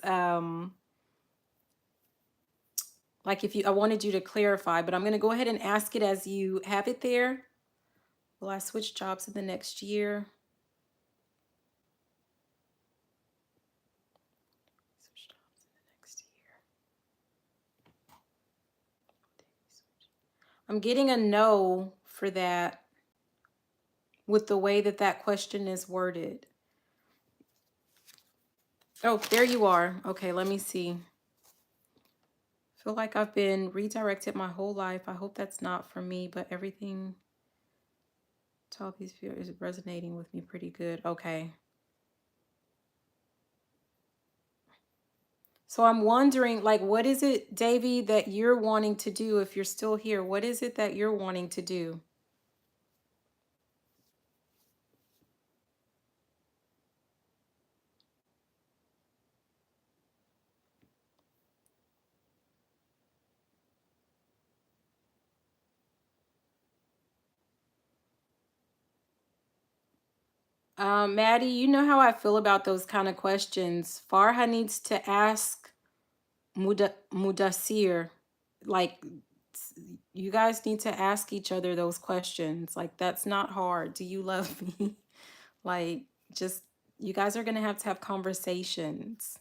like if you I wanted you to clarify, but I'm gonna go ahead and ask it as you have it there. Will I switch jobs in the next year? Switch jobs in the next year. I'm getting a no for that with the way that that question is worded. Oh, there you are. Okay, let me see. Feel like I've been redirected my whole life. I hope that's not for me, but everything to all these fears is resonating with me pretty good. Okay. So I'm wondering, like, what is it, Davy, that you're wanting to do if you're still here? What is it that you're wanting to do? Maddie, you know how I feel about those kind of questions. Farha needs to ask Mudasir, like, you guys need to ask each other those questions. Like, that's not hard. Do you love me? Like, just, you guys are going to have conversations.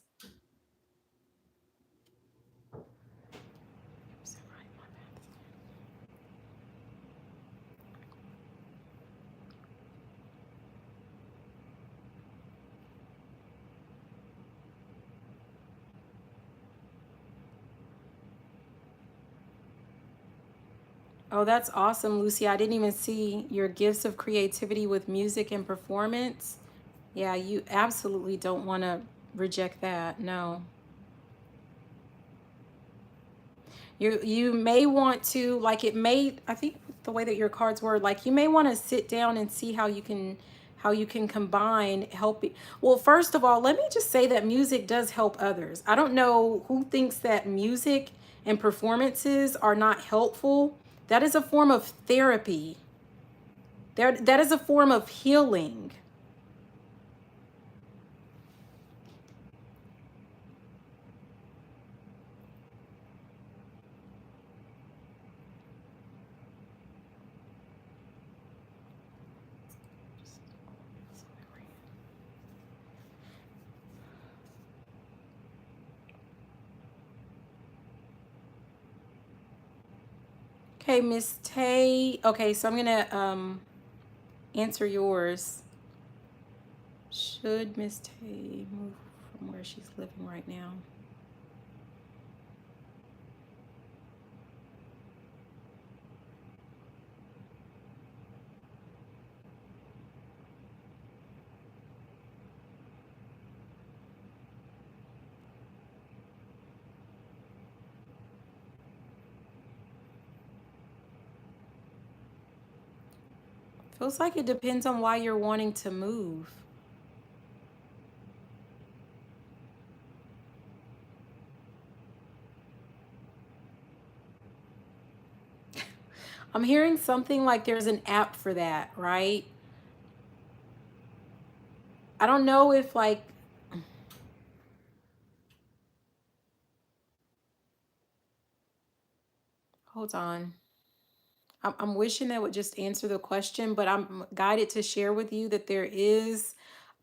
Oh, that's awesome, Lucy. I didn't even see your gifts of creativity with music and performance. Yeah, you absolutely don't want to reject that. No. You may want to, like, it may, I think the way that your cards were, like, you may want to sit down and see how you can combine helping. Well, first of all, let me just say that music does help others. I don't know who thinks that music and performances are not helpful. That is a form of therapy. That is a form of healing. Okay, Miss Tay. Okay, so I'm gonna answer yours. Should Miss Tay move from where she's living right now? Feels like it depends on why you're wanting to move. I'm hearing something like there's an app for that, right? I don't know if like, hold on. I'm wishing that would just answer the question, but I'm guided to share with you that there is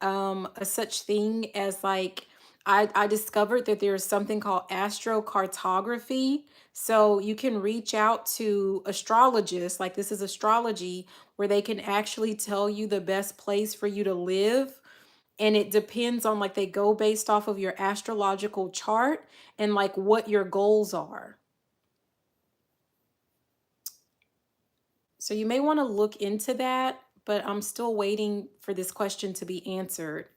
a such thing as like, I discovered that there's something called astrocartography. So you can reach out to astrologists, like this is astrology, where they can actually tell you the best place for you to live. And it depends on like, they go based off of your astrological chart and like what your goals are. So you may want to look into that, but I'm still waiting for this question to be answered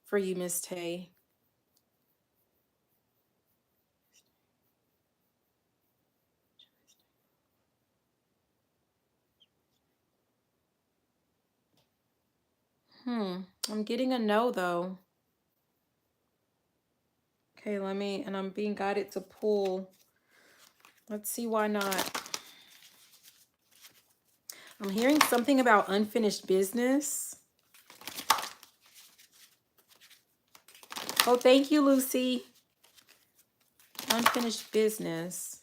for you, Miss Tay. I'm getting a no though. Okay, and I'm being guided to pull. Let's see why not. I'm hearing something about unfinished business. Oh, thank you, Lucy. Unfinished business.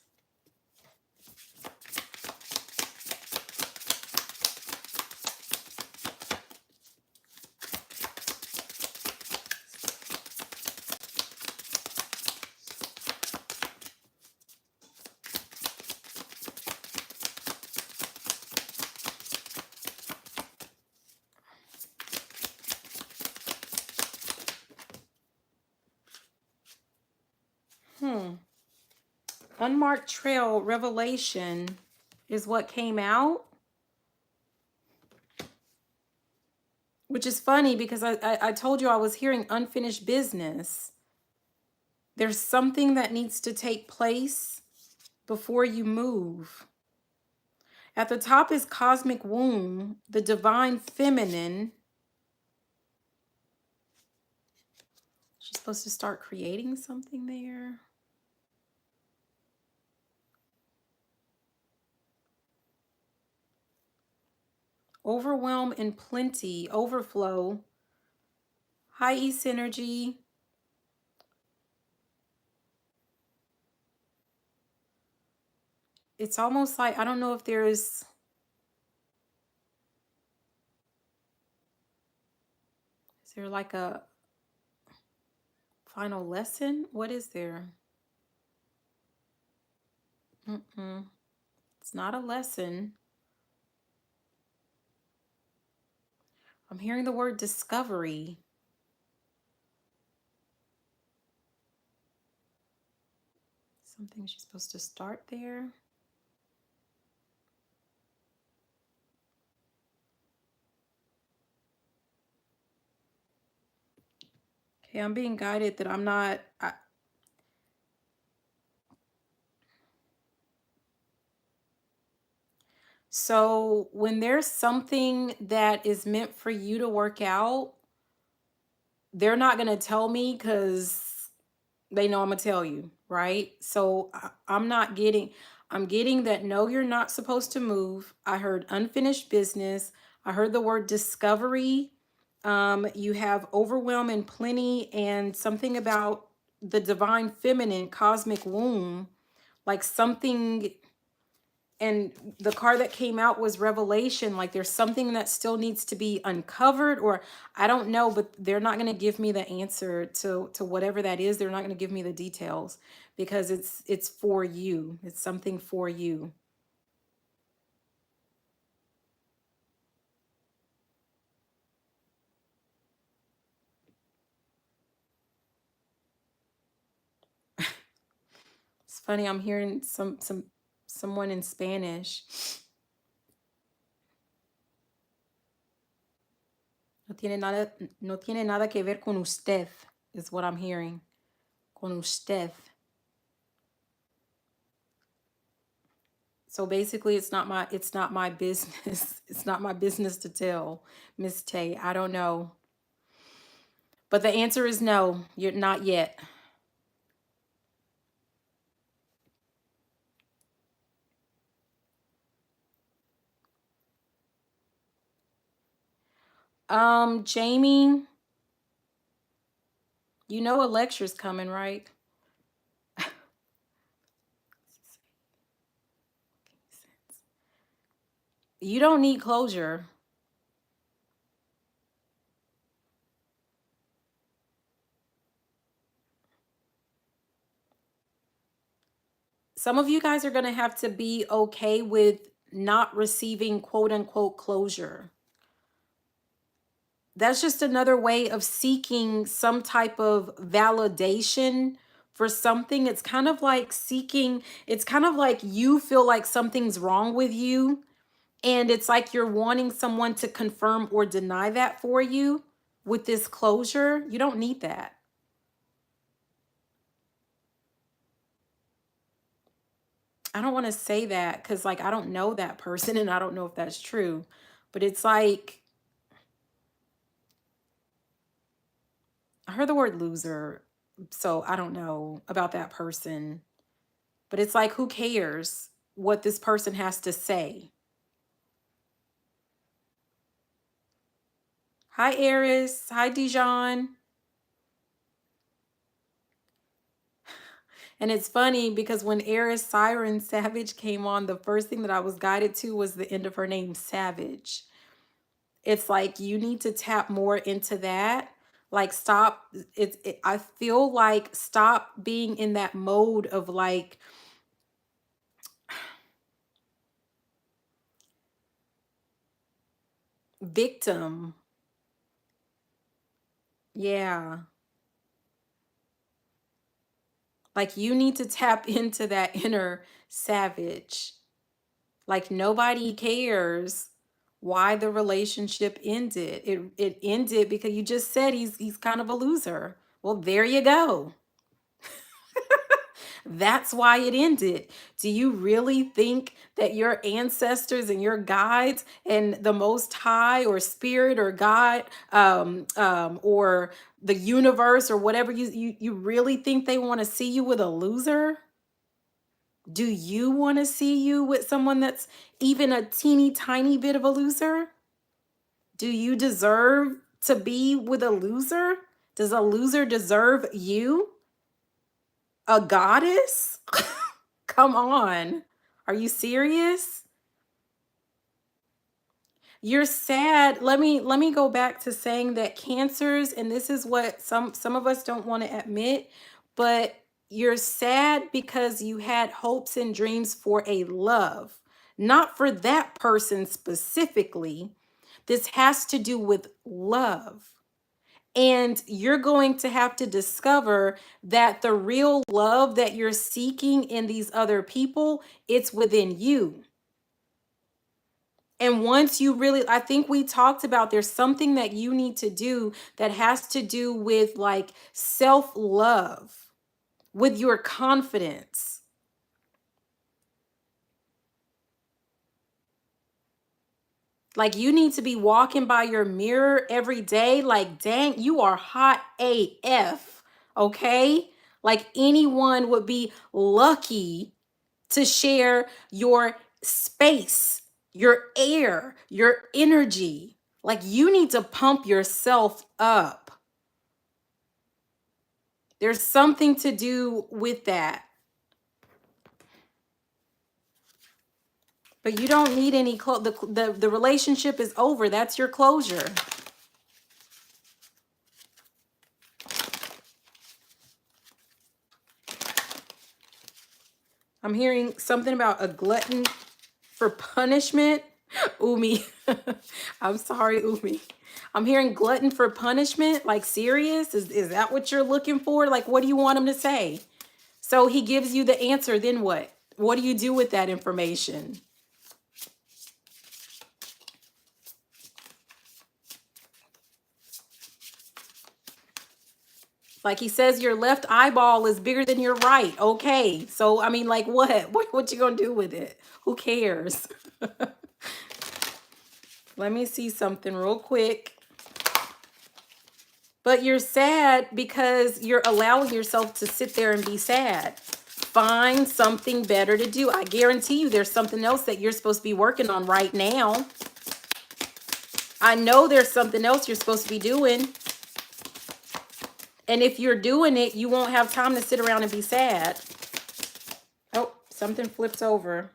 Unmarked trail revelation is what came out. Which is funny because I told you I was hearing unfinished business. There's something that needs to take place before you move. At the top is cosmic womb, the divine feminine. She's supposed to start creating something there. Overwhelm and plenty, overflow. High East energy. It's almost like, I don't know if is there like a final lesson? What is there? It's not a lesson. I'm hearing the word discovery. Something she's supposed to start there. Okay, I'm being guided that I'm not... So when there's something that is meant for you to work out, they're not going to tell me because they know I'm going to tell you, right? So I'm getting that no, you're not supposed to move. I heard unfinished business. I heard the word discovery. You have overwhelm and plenty and something about the divine feminine, cosmic womb, like something. And the card that came out was revelation. Like there's something that still needs to be uncovered, or I don't know, but they're not going to give me the answer to whatever that is. They're not going to give me the details because it's for you. It's something for you. It's funny. I'm hearing someone in Spanish. No tiene nada que ver con usted is what I'm hearing. Con usted. So basically it's not my business. It's not my business to tell, Miss Tay. I don't know. But the answer is no, you're not yet. Jamie, you know a lecture's coming, right? You don't need closure. Some of you guys are going to have to be okay with not receiving quote unquote closure. That's just another way of seeking some type of validation for something. It's kind of like seeking, it's kind of like you feel like something's wrong with you. And it's like you're wanting someone to confirm or deny that for you with this closure. You don't need that. I don't want to say that because, like, I don't know that person and I don't know if that's true. But it's like, I heard the word loser. So I don't know about that person. But it's like, who cares what this person has to say? Hi, Eris. Hi, Dijon. And it's funny because when Eris Siren Savage came on, the first thing that I was guided to was the end of her name, Savage. It's like you need to tap more into that. Like stop. I feel like stop being in that mode of like victim. Yeah. Like you need to tap into that inner savage. Like nobody cares why the relationship ended. It ended because you just said he's kind of a loser. Well, there you go. That's why it ended. Do you really think that your ancestors and your guides and the Most High or Spirit or God or the universe or whatever you really think they want to see you with a loser? Do you want to see you with someone that's even a teeny tiny bit of a loser? Do you deserve to be with a loser? Does a loser deserve you? A goddess? Come on. Are you serious? You're sad. Let me go back to saying that cancers, and this is what some of us don't want to admit, but you're sad because you had hopes and dreams for a love, not for that person specifically. This has to do with love. And you're going to have to discover that the real love that you're seeking in these other people, it's within you. And once you really, I think we talked about there's something that you need to do that has to do with like self-love, with your confidence. Like you need to be walking by your mirror every day. Like, dang, you are hot AF. Okay. Like anyone would be lucky to share your space, your air, your energy. Like you need to pump yourself up. There's something to do with that. But you don't need any the relationship is over. That's your closure. I'm hearing something about a glutton for punishment. Umi. I'm sorry, Umi. I'm hearing glutton for punishment. Like serious? Is that what you're looking for? Like what do you want him to say? So he gives you the answer, then what? What do you do with that information? Like he says your left eyeball is bigger than your right. Okay. So I mean like what? What you gonna do with it? Who cares? Let me see something real quick. But you're sad because you're allowing yourself to sit there and be sad. Find something better to do. I guarantee you there's something else that you're supposed to be working on right now. I know there's something else you're supposed to be doing. And if you're doing it, you won't have time to sit around and be sad. Oh, something flips over.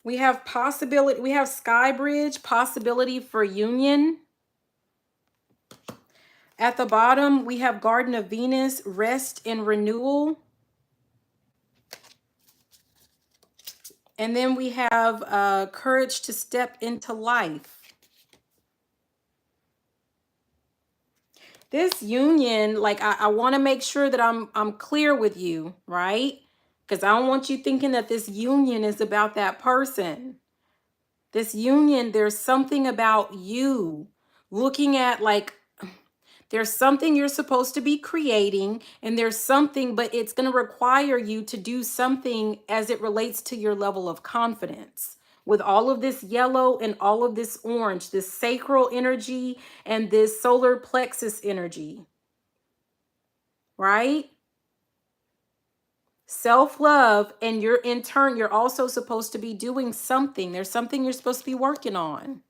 We have possibility. We have Sky Bridge, possibility for union. At the bottom, we have Garden of Venus, rest and renewal. And then we have courage to step into life. This union, like I want to make sure that I'm clear with you, right? Because I don't want you thinking that this union is about that person. This union, there's something about you looking at, like, there's something you're supposed to be creating, and there's something, but it's going to require you to do something as it relates to your level of confidence. With all of this yellow and all of this orange, this sacral energy and this solar plexus energy, right? Self-love, and you're in turn, you're also supposed to be doing something. There's something you're supposed to be working on.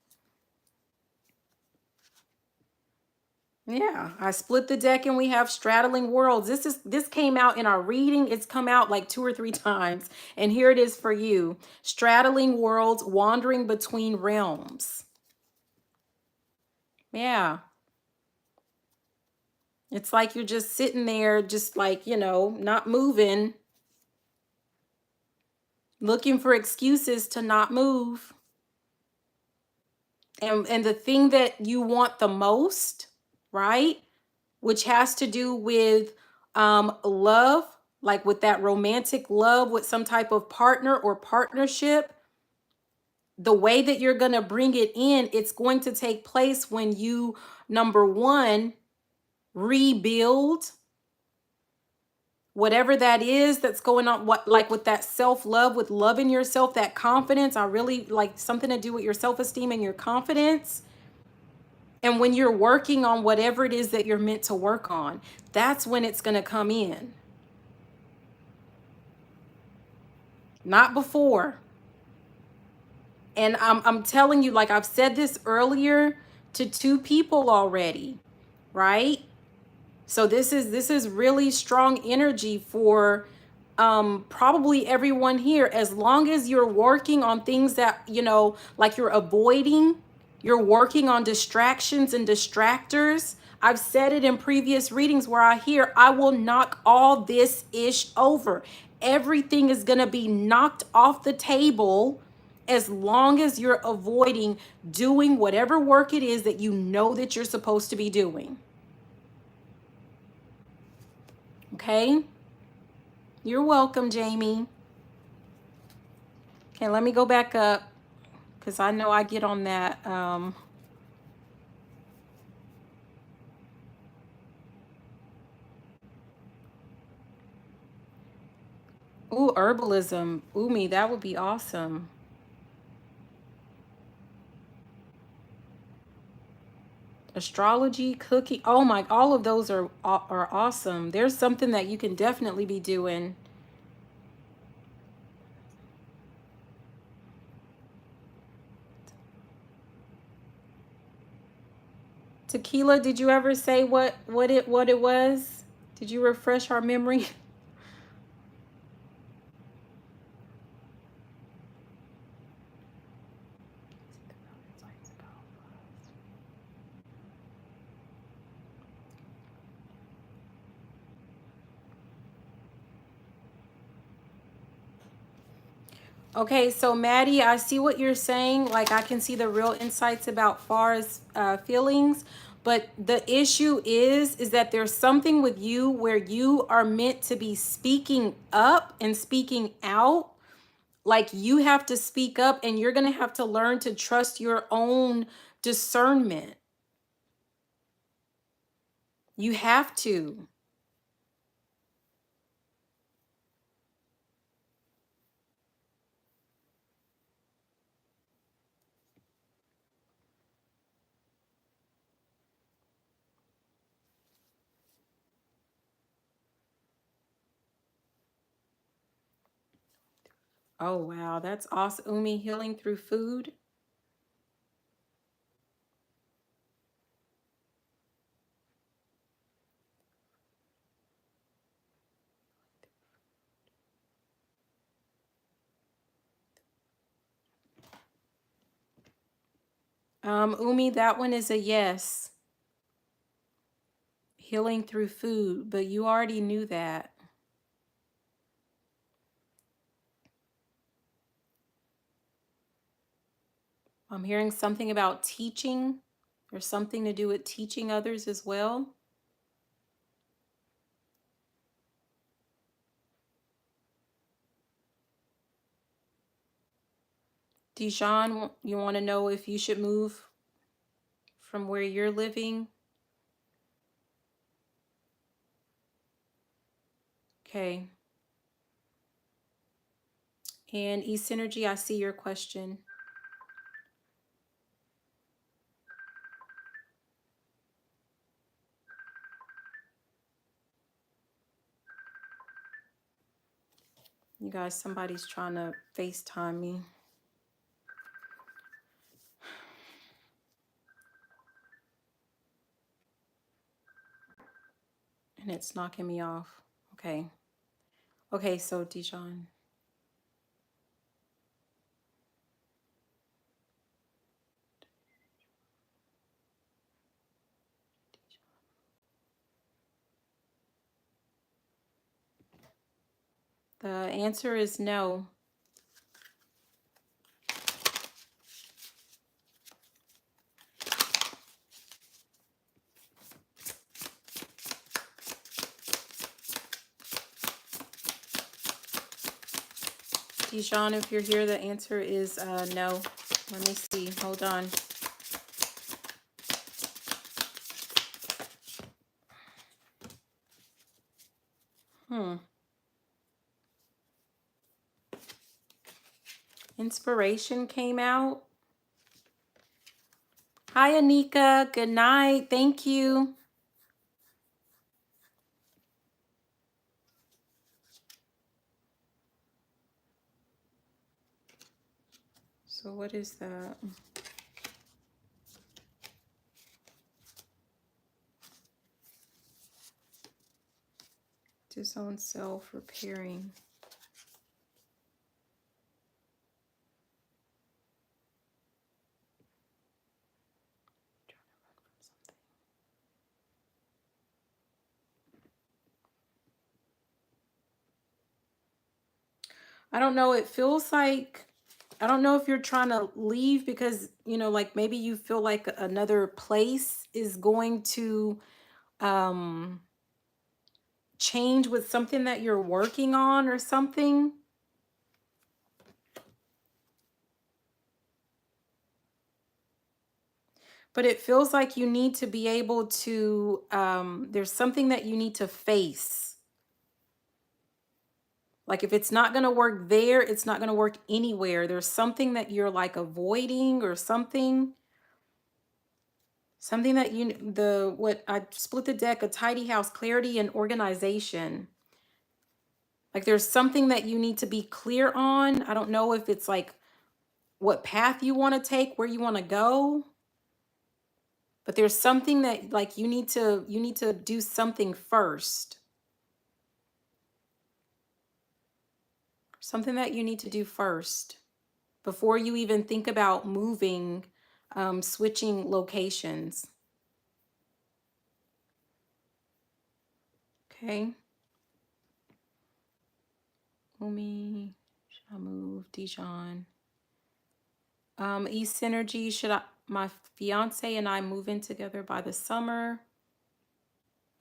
Yeah, I split the deck and we have straddling worlds. This came out in our reading. It's come out like 2 or 3 times. And here it is for you. Straddling worlds, wandering between realms. Yeah. It's like you're just sitting there, just like, not moving, looking for excuses to not move. And the thing that you want the most, right? Which has to do with love, like with that romantic love with some type of partner or partnership. The way that you're going to bring it in, it's going to take place when you, number one, rebuild whatever that is that's going on, what, like with that self-love, with loving yourself, that confidence. I really like something to do with your self-esteem and your confidence. And when you're working on whatever it is that you're meant to work on, that's when it's going to come in. Not before. And I'm telling you, like I've said this earlier to 2 people already, right? So this is really strong energy for probably everyone here. As long as you're working on things that, like you're avoiding, you're working on distractions and distractors. I've said it in previous readings where I will knock all this ish over. Everything is going to be knocked off the table as long as you're avoiding doing whatever work it is that you know that you're supposed to be doing. Okay? You're welcome, Jamie. Okay, let me go back up because I know I get on that. Ooh, herbalism. Ooh, me, that would be awesome. Astrology, cooking. Oh my, all of those are awesome. There's something that you can definitely be doing. Tequila, did you ever say what it was? Did you refresh our memory? Okay, so Maddie, I see what you're saying. Like I can see the real insights about far as feelings, but the issue is that there's something with you where you are meant to be speaking up and speaking out. Like you have to speak up, and you're gonna have to learn to trust your own discernment. You have to. Oh, wow. That's awesome. Umi, healing through food. Umi, that one is a yes. Healing through food, but you already knew that. I'm hearing something about teaching or something to do with teaching others as well. Dijon, you want to know if you should move from where you're living? Okay. And East Synergy, I see your question. You guys, somebody's trying to FaceTime me. And it's knocking me off. Okay. Okay, so Dijon. The answer is no. Dijon, if you're here, the answer is no. Let me see. Hold on. Inspiration came out. Hi, Anika. Good night. Thank you. So what is that? Disown self, repairing. I don't know. It feels like, I don't know if you're trying to leave because, you know, like maybe you feel like another place is going to change with something that you're working on or something. But it feels like you need to be able to, there's something that you need to face. Like if it's not going to work there, it's not going to work anywhere. There's something that you're like avoiding or something. Something that what I split the deck, a tidy house, clarity and organization. Like there's something that you need to be clear on. I don't know if it's like what path you want to take, where you want to go. But there's something that like you need to do something first. Something that you need to do first before you even think about moving, switching locations. Okay. Umi, should I move? Dijon. East Synergy, my fiance and I move in together by the summer?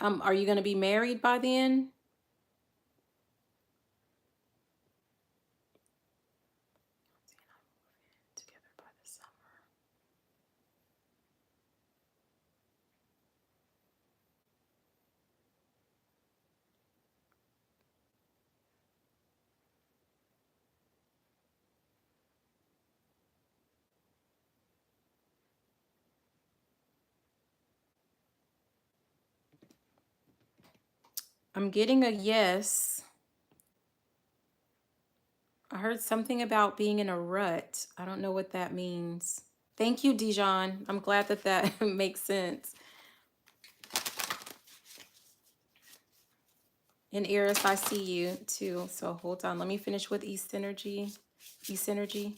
Are you going to be married by then? Together by the summer. I'm getting a yes. I heard something about being in a rut. I don't know what that means. Thank you, Dijon. I'm glad that that makes sense. And Eris, I see you too. So hold on. Let me finish with East Energy. East Energy.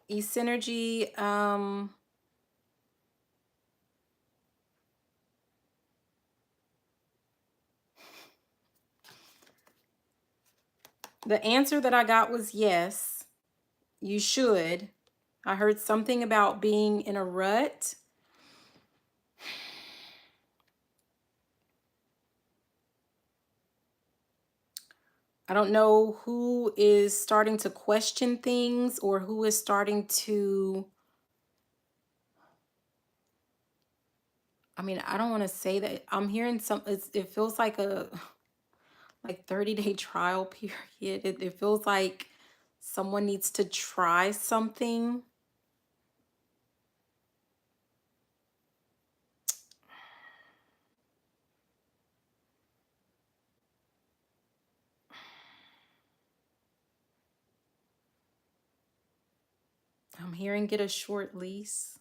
East Energy. The answer that I got was yes, you should. I heard something about being in a rut. I don't know who is starting to question things or who is starting to, I mean, I don't want to say that. I'm hearing it feels like a 30-day trial period. It feels like someone needs to try something. I'm hearing get a short lease.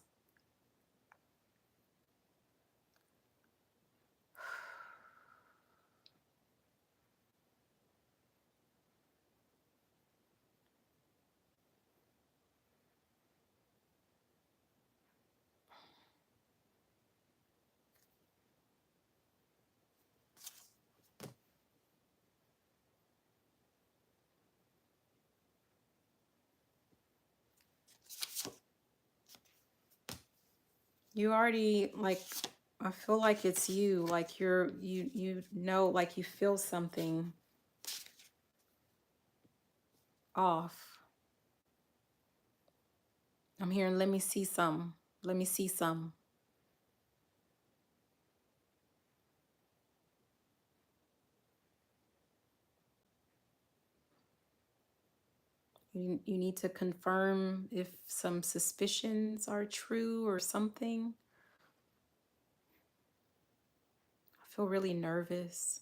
You already I feel like it's you, like you know, like you feel something off. I'm hearing, let me see some. Let me see some. You need to confirm if some suspicions are true or something. I feel really nervous.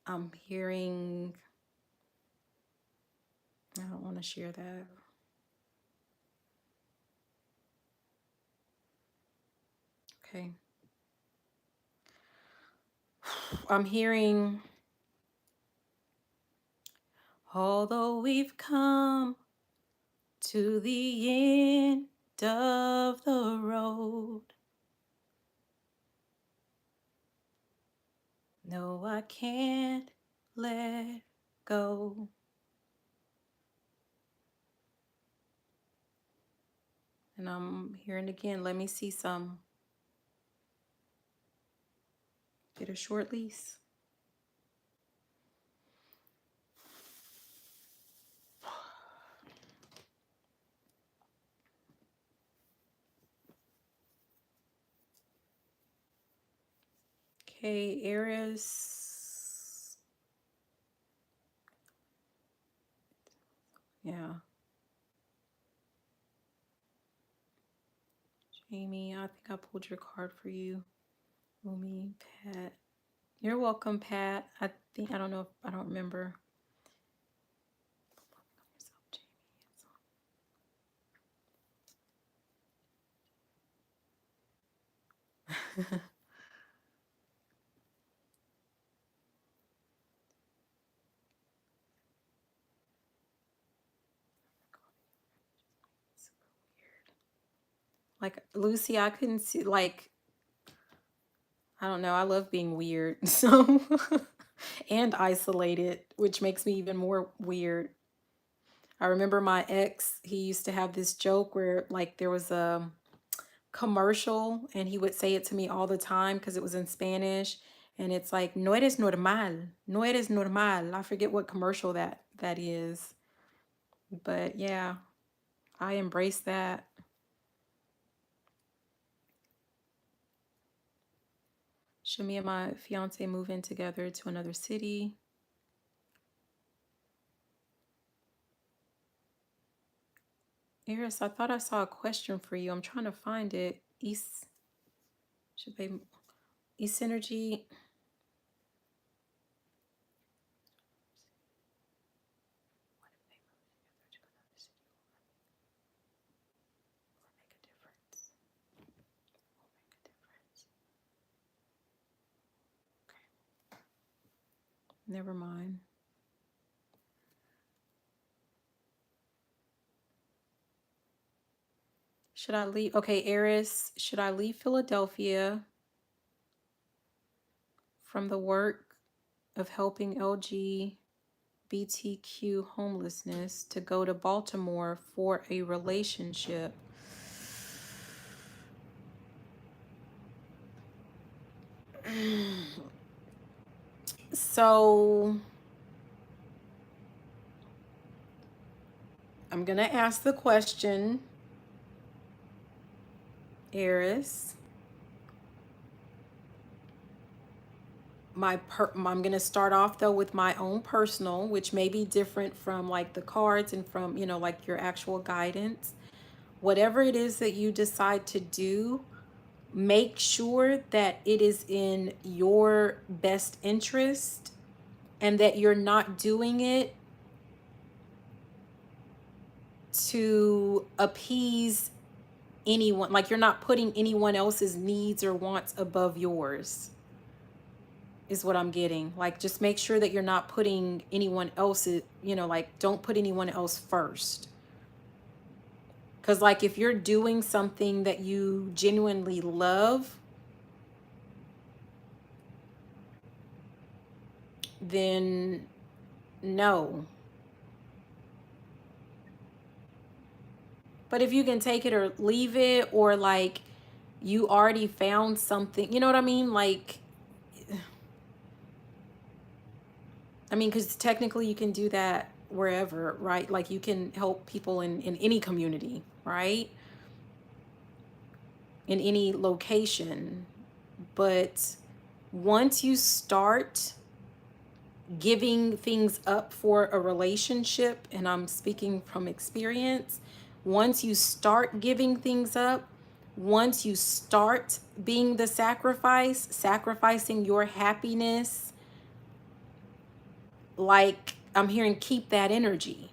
I'm hearing, I don't want to share that. Okay. I'm hearing, although we've come to the end of the road, no, I can't let go. And I'm hearing again, let me see some. Get a short lease. Okay, Aries. Yeah. Jamie, I think I pulled your card for you. Umi, Pat. You're welcome, Pat. I don't know if, I don't remember. Like, Lucy, I couldn't see, like, I don't know. I love being weird. So, and isolated, which makes me even more weird. I remember my ex, he used to have this joke where, like, there was a commercial, and he would say it to me all the time because it was in Spanish. And it's like, no eres normal, no eres normal. I forget what commercial that is. But yeah, I embrace that. Should me and my fiance move in together to another city? Eris, I thought I saw a question for you. I'm trying to find it. East, should they, East Energy. What if they move together to another city? Will it make a difference? Will it make a difference? Okay. Never mind. Should I leave? Okay, Eris, should I leave Philadelphia from the work of helping LGBTQ homelessness to go to Baltimore for a relationship? So I'm gonna ask the question, Eris. I'm gonna start off though with my own personal, which may be different from like the cards and from, you know, like your actual guidance. Whatever it is that you decide to do, make sure that it is in your best interest and that you're not doing it to appease anyone. Like you're not putting anyone else's needs or wants above yours, is what I'm getting. Like just make sure that you're not putting anyone else's, you know, like don't put anyone else first. Because like if you're doing something that you genuinely love, then no. But if you can take it or leave it, or like you already found something, you know what I mean? Like, I mean, because technically you can do that wherever, right? Like you can help people in any community, right? In any location. But once you start giving things up for a relationship, and I'm speaking from experience, once you start giving things up, once you start being the sacrifice, sacrificing your happiness, like I'm hearing, keep that energy.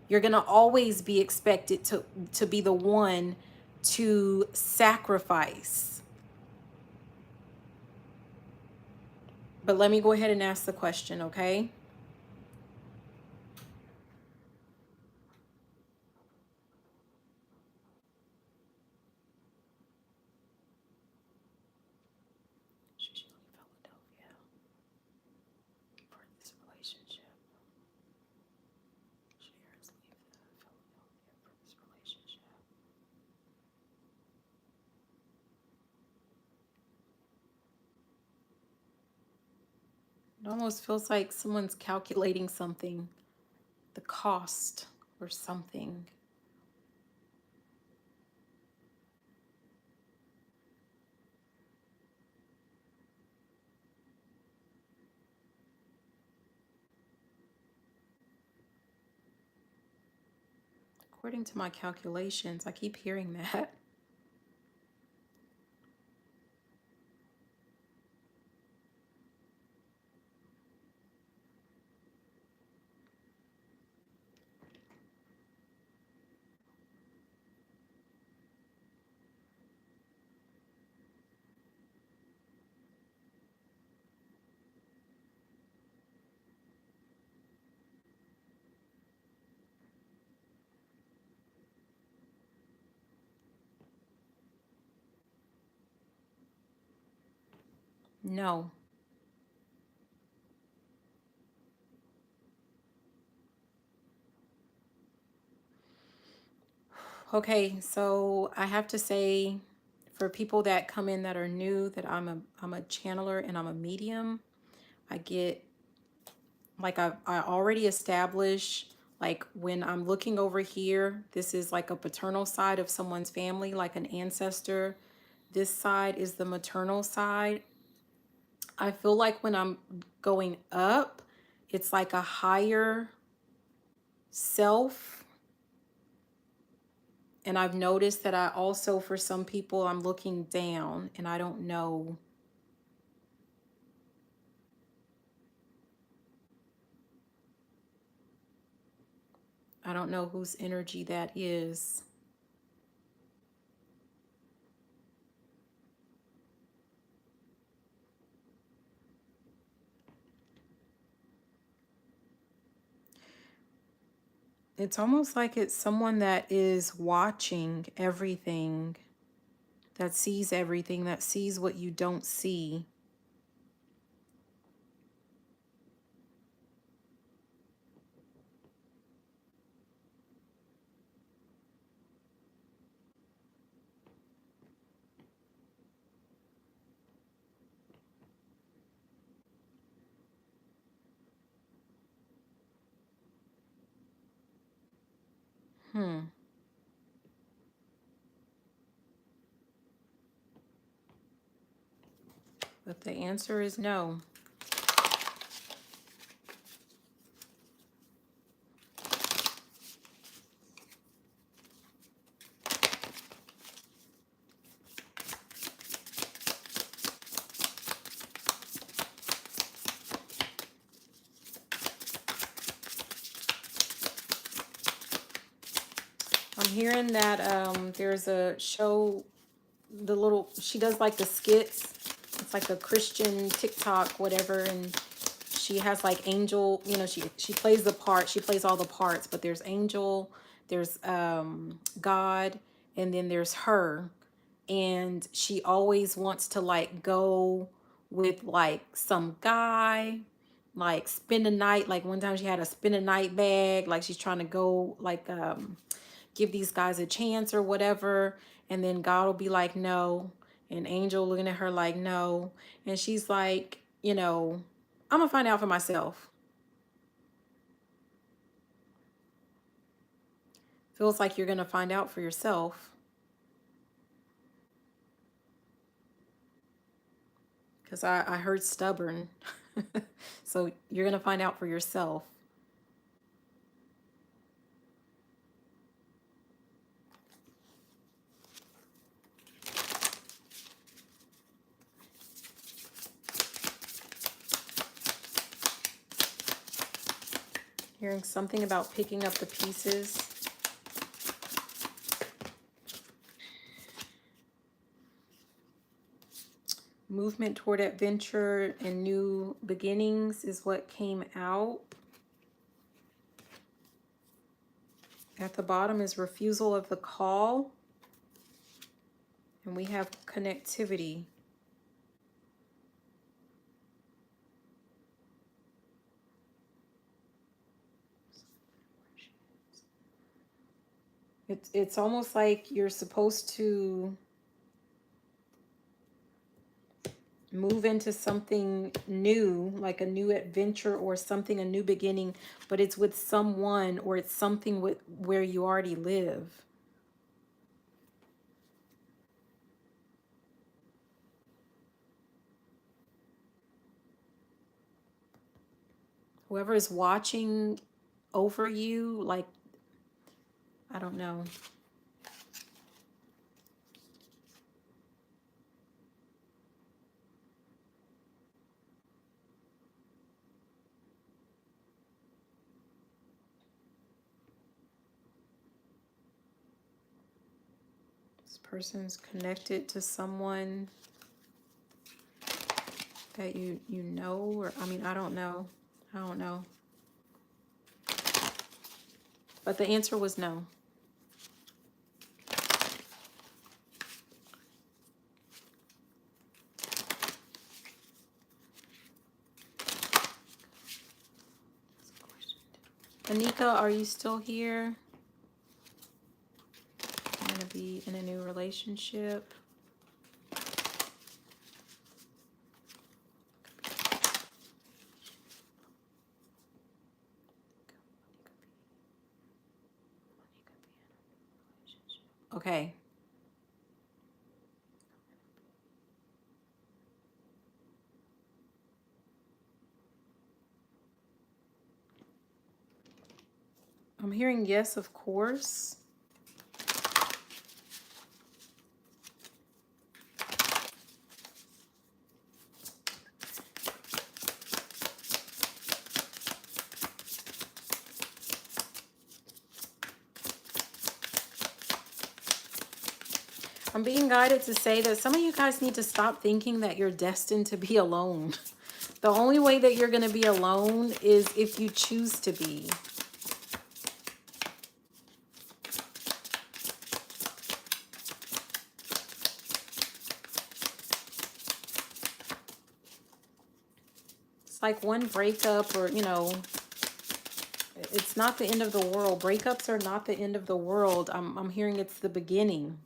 You're going to always be expected to be the one to sacrifice. But let me go ahead and ask the question, okay? Should she leave Philadelphia for this relationship? Should Eris leave Philadelphia for this relationship? It almost feels like someone's calculating something, the cost or something. According to my calculations, I keep hearing that. No. Okay, so I have to say For people that come in that are new, that I'm a channeler and I'm a medium, I get, like, I already established, like, when I'm looking over here, this is like a paternal side of someone's family, like an ancestor. This side is the maternal side. I feel like when I'm going up, it's like a higher self. And I've noticed that I also, for some people, I'm looking down and I don't know. I don't know whose energy that is. It's almost like it's someone that is watching everything, that sees everything, that sees what you don't see. But the answer is no. I'm hearing that there's a show, she does like the skits. It's like a Christian TikTok, whatever, and she has like Angel, she plays the part, she plays all the parts, but there's Angel, there's God, and then there's her. And she always wants to like go with like some guy, like spend a night. Like one time she had a spend a night bag, like she's trying to go like give these guys a chance or whatever. And then God will be like, no. And Angel looking at her like, no. And she's like, I'm gonna find out for myself. Feels like you're gonna find out for yourself. Because I heard stubborn. So you're gonna find out for yourself. Hearing something about picking up the pieces. Movement toward adventure and new beginnings is what came out. At the bottom is refusal of the call. And we have connectivity. It's almost like you're supposed to move into something new, like a new adventure or something, a new beginning, but it's with someone, or it's something with where you already live. Whoever is watching over you, like, I don't know. This person's connected to someone that you know, or I mean, I don't know. I don't know. But the answer was no. Anika, are you still here? I'm gonna be in a new relationship. Okay. I'm hearing yes, of course. I'm being guided to say that some of you guys need to stop thinking that you're destined to be alone. The only way that you're going to be alone is if you choose to be. It's like one breakup, or, you know, it's not the end of the world. Breakups are not the end of the world. I'm hearing it's the beginning.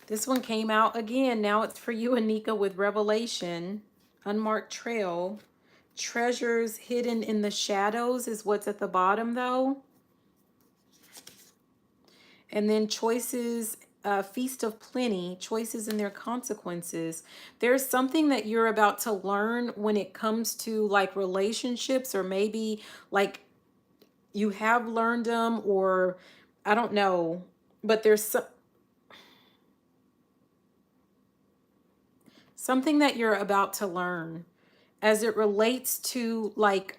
This one came out again. Now it's for you, Anika, with Revelation. Unmarked trail. Treasures hidden in the shadows is what's at the bottom, though. And then choices, feast of plenty, choices and their consequences. There's something that you're about to learn when it comes to like relationships, or maybe like you have learned them, or I don't know, but there's something that you're about to learn as it relates to like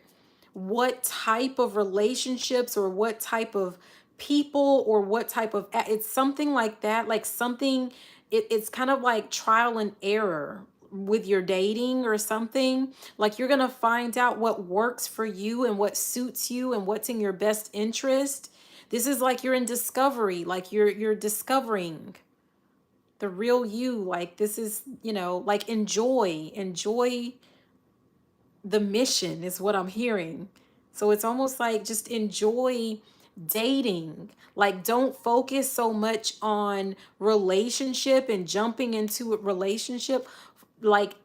what type of relationships, or what type of people, or what type of, it's something like that, like something, it's kind of like trial and error with your dating or something. Like you're gonna find out what works for you and what suits you and what's in your best interest. This is like you're in discovery, like you're discovering the real you. Like this is, you know, like enjoy the mission is what I'm hearing. So it's almost like just enjoy dating. Like don't focus so much on relationship and jumping into a relationship. Like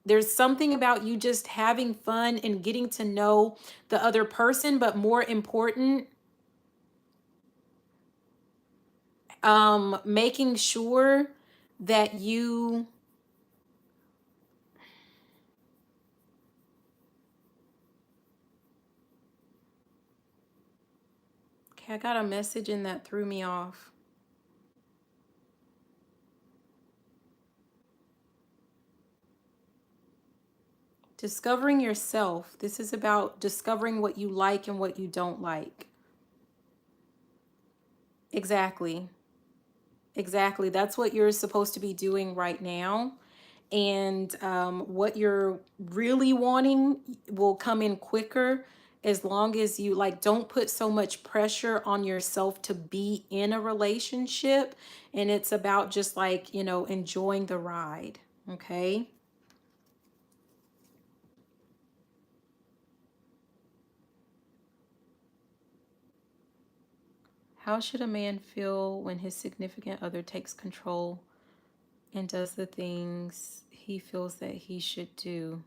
there's something about you just having fun and getting to know the other person, but more important, making sure that you, okay, I got a message in that threw me off. Discovering yourself. This is about discovering what you like and what you don't like. Exactly. Exactly. That's what you're supposed to be doing right now. And what you're really wanting will come in quicker, as long as you like don't put so much pressure on yourself to be in a relationship. And it's about just like, you know, enjoying the ride. Okay. How should a man feel when his significant other takes control and does the things he feels that he should do?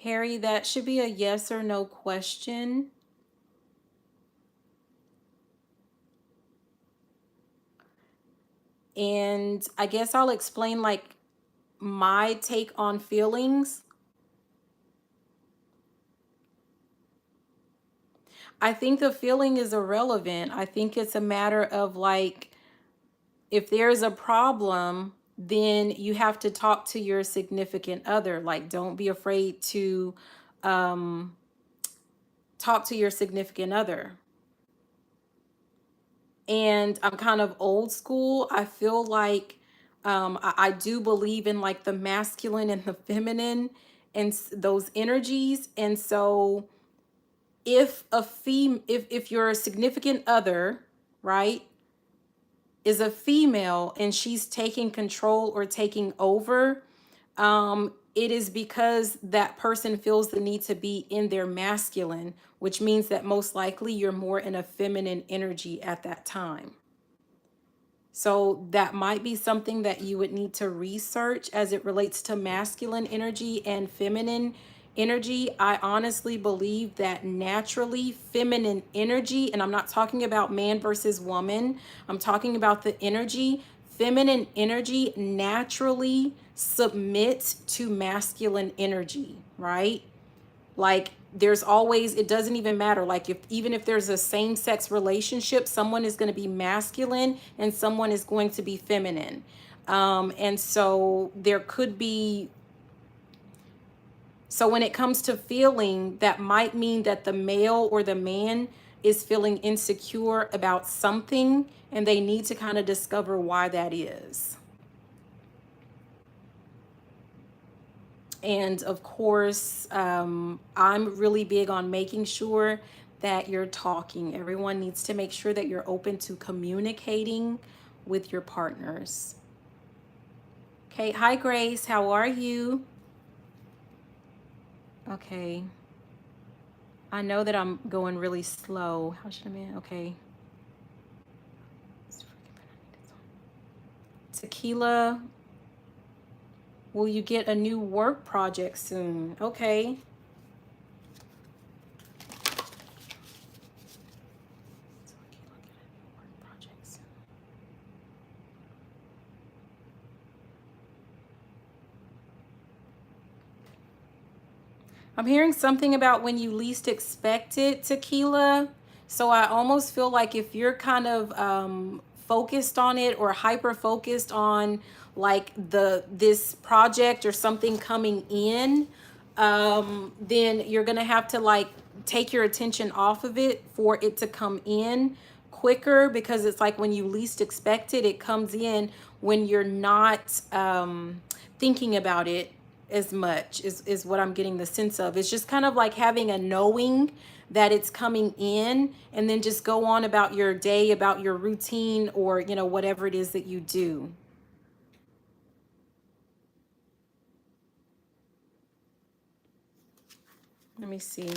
Harry, that should be a yes or no question. And I guess I'll explain like my take on feelings. I think the feeling is irrelevant. I think it's a matter of like, if there's a problem, then you have to talk to your significant other. Like, don't be afraid to um, talk to your significant other. And I'm kind of old school. I feel like I do believe in like the masculine and the feminine and those energies. And so if if your significant other, right, is a female and she's taking control or taking over, it is because that person feels the need to be in their masculine, which means that most likely you're more in a feminine energy at that time. So that might be something that you would need to research as it relates to masculine energy and feminine energy, I honestly believe that naturally feminine energy, and I'm not talking about man versus woman, I'm talking about the energy, feminine energy naturally submits to masculine energy, right? Like there's always, it doesn't even matter. Like if even if there's a same-sex relationship, someone is going to be masculine and someone is going to be feminine. And so there could be, so when it comes to feeling, that might mean that the male or the man is feeling insecure about something and they need to kind of discover why that is. And of course, I'm really big on making sure that you're talking. Everyone needs to make sure that you're open to communicating with your partners. Okay, hi Grace, how are you? Okay, I know that I'm going really slow. How should I be? Okay. Tequila, will you get a new work project soon? Okay. I'm hearing something about when you least expect it, Tequila. So I almost feel like if you're kind of focused on it or hyper focused on like this project or something coming in, then you're gonna have to like take your attention off of it for it to come in quicker, because it's like when you least expect it, it comes in when you're not thinking about it as much, is what I'm getting the sense of. It's just kind of like having a knowing that it's coming in, and then just go on about your day, about your routine, or you know, whatever it is that you do. Let me see.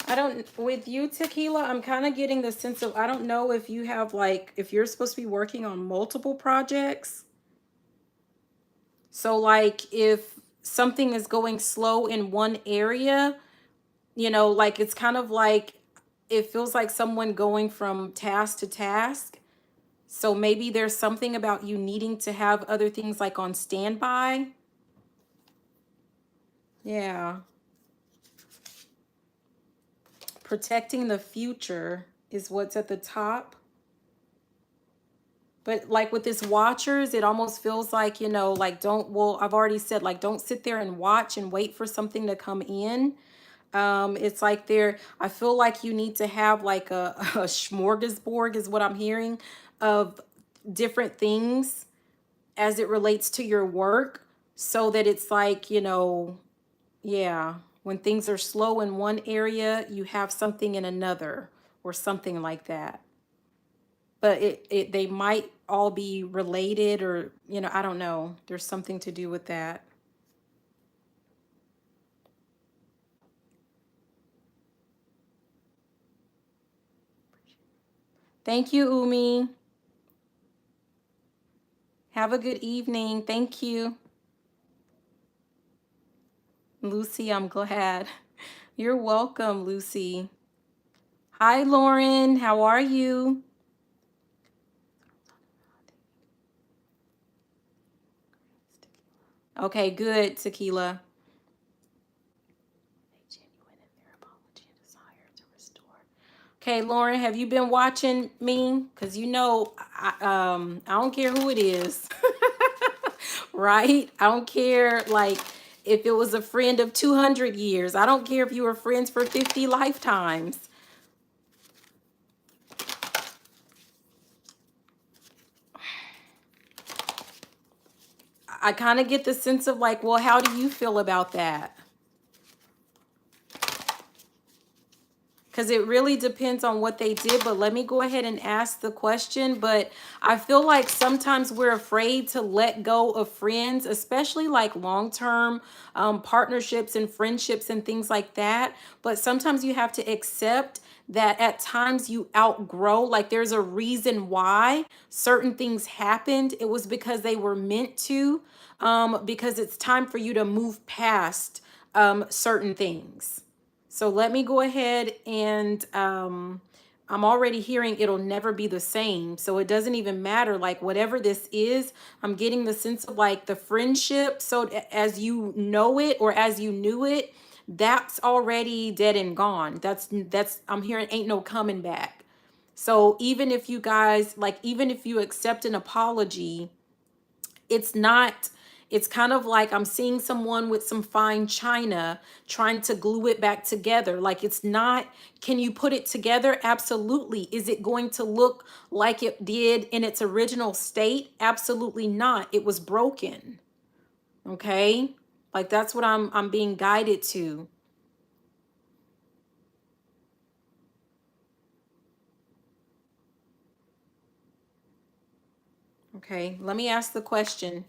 I don't, with you, Tequila, I'm kind of getting the sense of, I don't know if you have like, if you're supposed to be working on multiple projects. So like if something is going slow in one area, you know, like it's kind of like, it feels like someone going from task to task. So maybe there's something about you needing to have other things like on standby. Yeah. Protecting the future is what's at the top. But like with this watchers, it almost feels like, you know, like don't, well, I've already said, like, don't sit there and watch and wait for something to come in. It's like there, I feel like you need to have like a smorgasbord is what I'm hearing, of different things as it relates to your work, so that it's like, you know, yeah, when things are slow in one area, you have something in another, or something like that. But it they might all be related, or you know, I don't know. There's something to do with that. Thank you, Umi. Have a good evening. Thank you. Lucy, I'm glad. You're welcome, Lucy. Hi, Lauren. How are you? Okay, good, Tequila. Okay, Lauren, have you been watching me? Because you know, I don't care who it is, right? I don't care, like, if it was a friend of 200 years. I don't care if you were friends for 50 lifetimes. I kind of get the sense of like, well, how do you feel about that? because it really depends on what they did. But let me go ahead and ask the question. But I feel like sometimes we're afraid to let go of friends, especially like long-term partnerships and friendships and things like that. But sometimes you have to accept that at times you outgrow, like there's a reason why certain things happened. It was because they were meant to, because it's time for you to move past certain things. So let me go ahead and I'm already hearing it'll never be the same. So it doesn't even matter, like whatever this is, I'm getting the sense of like the friendship. So as you know it or as you knew it, that's already dead and gone. That's I'm hearing ain't no coming back. So even if you guys, like, even if you accept an apology, it's not, it's kind of like I'm seeing someone with some fine china trying to glue it back together. Like it's not, can you put it together? Absolutely. Is it going to look like it did in its original state? Absolutely not. It was broken. Okay? Like that's what I'm being guided to. Okay, let me ask the question.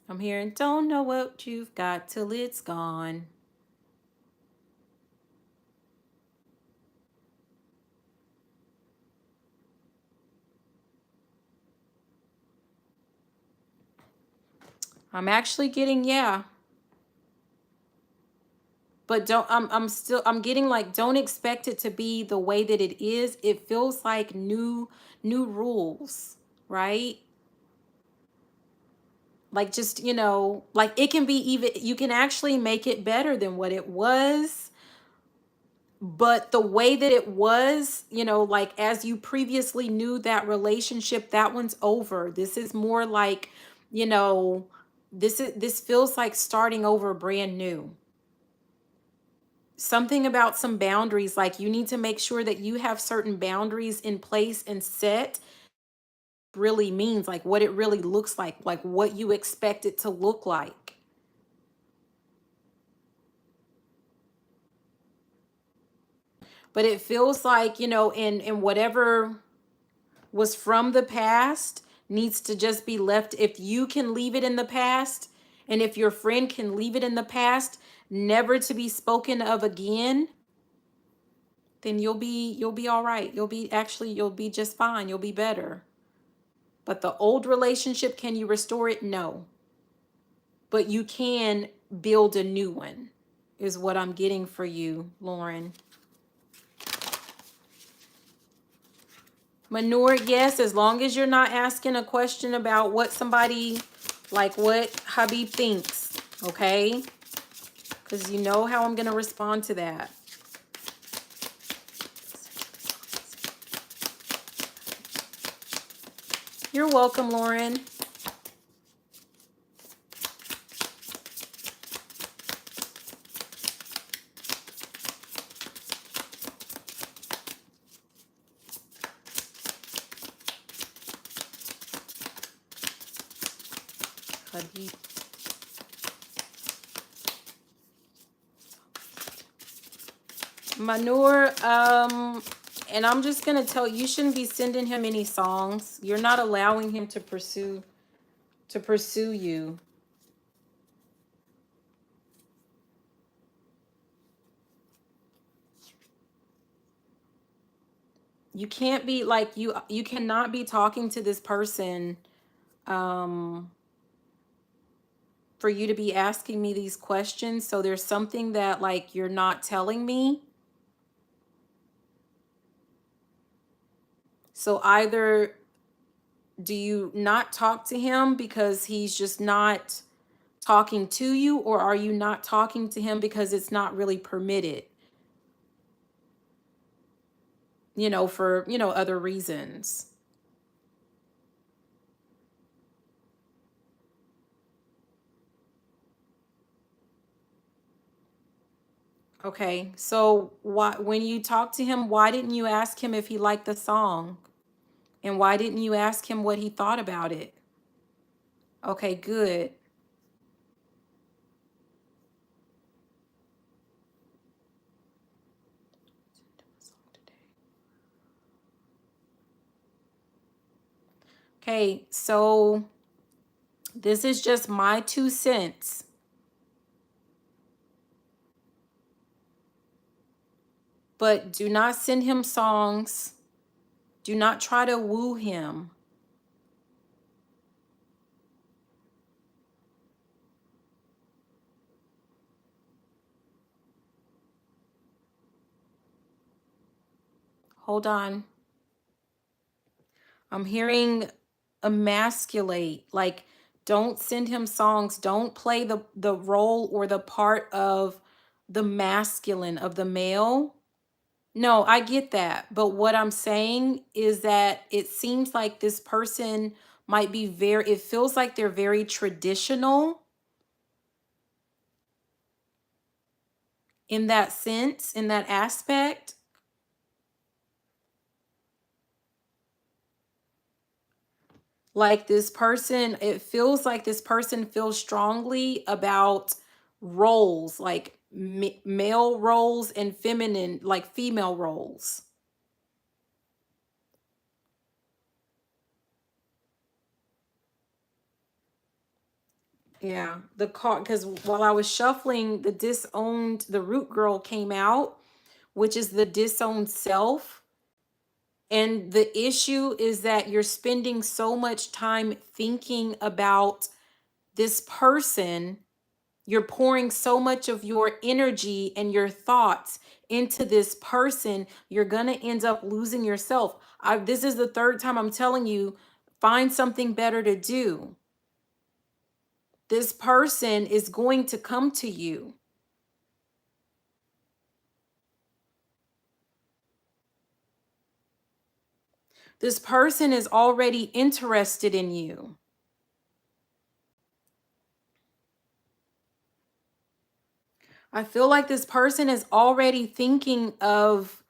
I'm hearing, don't know what you've got till it's gone. I'm actually getting, yeah. But don't, I'm still, I'm getting like, don't expect it to be the way that it is. It feels like new rules, right? Like just, like it can be even, you can actually make it better than what it was. But the way that it was, like as you previously knew that relationship, that one's over. This is more like, you know, this feels like starting over brand new. Something about some boundaries, like you need to make sure that you have certain boundaries in place and set really means, like what it really looks like what you expect it to look like. But it feels like, in whatever was from the past needs to just be left. If you can leave it in the past, and if your friend can leave it in the past, never to be spoken of again, then you'll be all right. You'll be just fine. You'll be better. But the old relationship, can you restore it? No. But you can build a new one, is what I'm getting for you, Lauren. Manure, yes, as long as you're not asking a question about what somebody, like what Habib thinks, okay? Because you know how I'm going to respond to that. You're welcome, Lauren. Habib. Manure, and I'm just gonna tell you, you shouldn't be sending him any songs. You're not allowing him to pursue you. You can't be like, you cannot be talking to this person um for you to be asking me these questions. So there's something that like you're not telling me. So either do you not talk to him because he's just not talking to you, or are you not talking to him because it's not really permitted, for, other reasons. Okay. So why, when you talked to him, why didn't you ask him if he liked the song? And why didn't you ask him what he thought about it? Okay, good. Okay, so this is just my 2 cents. But do not send him songs. Do not try to woo him. Hold on. I'm hearing emasculate. Like, don't send him songs. Don't play the role or the part of the masculine, of the male. No, I get that. But what I'm saying is that it seems like this person might be it feels like they're very traditional in that sense, in that aspect. Like this person, it feels like this person feels strongly about roles, like male roles and feminine, like female roles. Yeah, the card, because while I was shuffling, the root girl came out, which is the disowned self. And the issue is that you're spending so much time thinking about this person. You're pouring so much of your energy and your thoughts into this person. You're going to end up losing yourself. This is the third time I'm telling you, find something better to do. This person is going to come to you. This person is already interested in you. I feel like this person is already thinking of,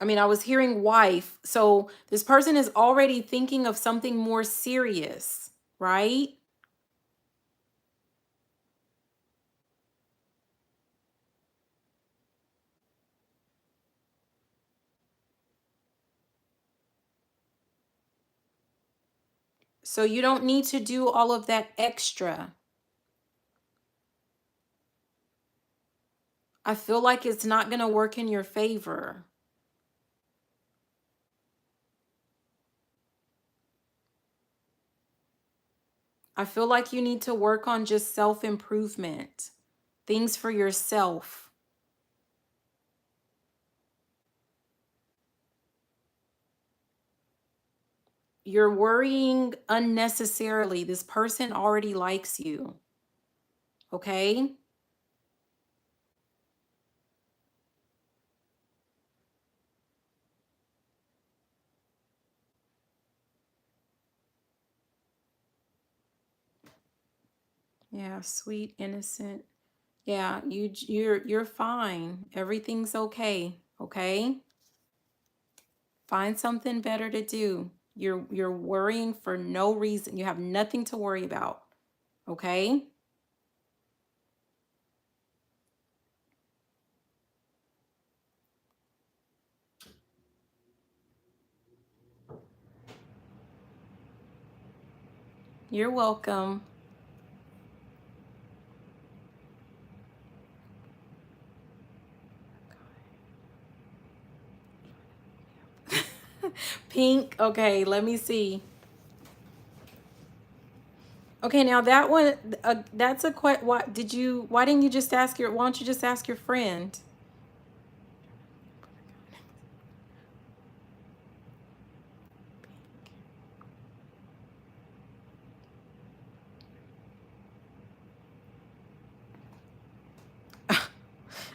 I was hearing wife. So this person is already thinking of something more serious, right? So you don't need to do all of that extra. I feel like it's not going to work in your favor. I feel like you need to work on just self-improvement, things for yourself. You're worrying unnecessarily. This person already likes you. Okay? Yeah, sweet, innocent. Yeah, you're fine. Everything's okay. Okay? Find something better to do. You're worrying for no reason. You have nothing to worry about. Okay? You're welcome. Pink. Okay, let me see. Okay, now that one, that's a why didn't you just ask why don't you just ask your friend?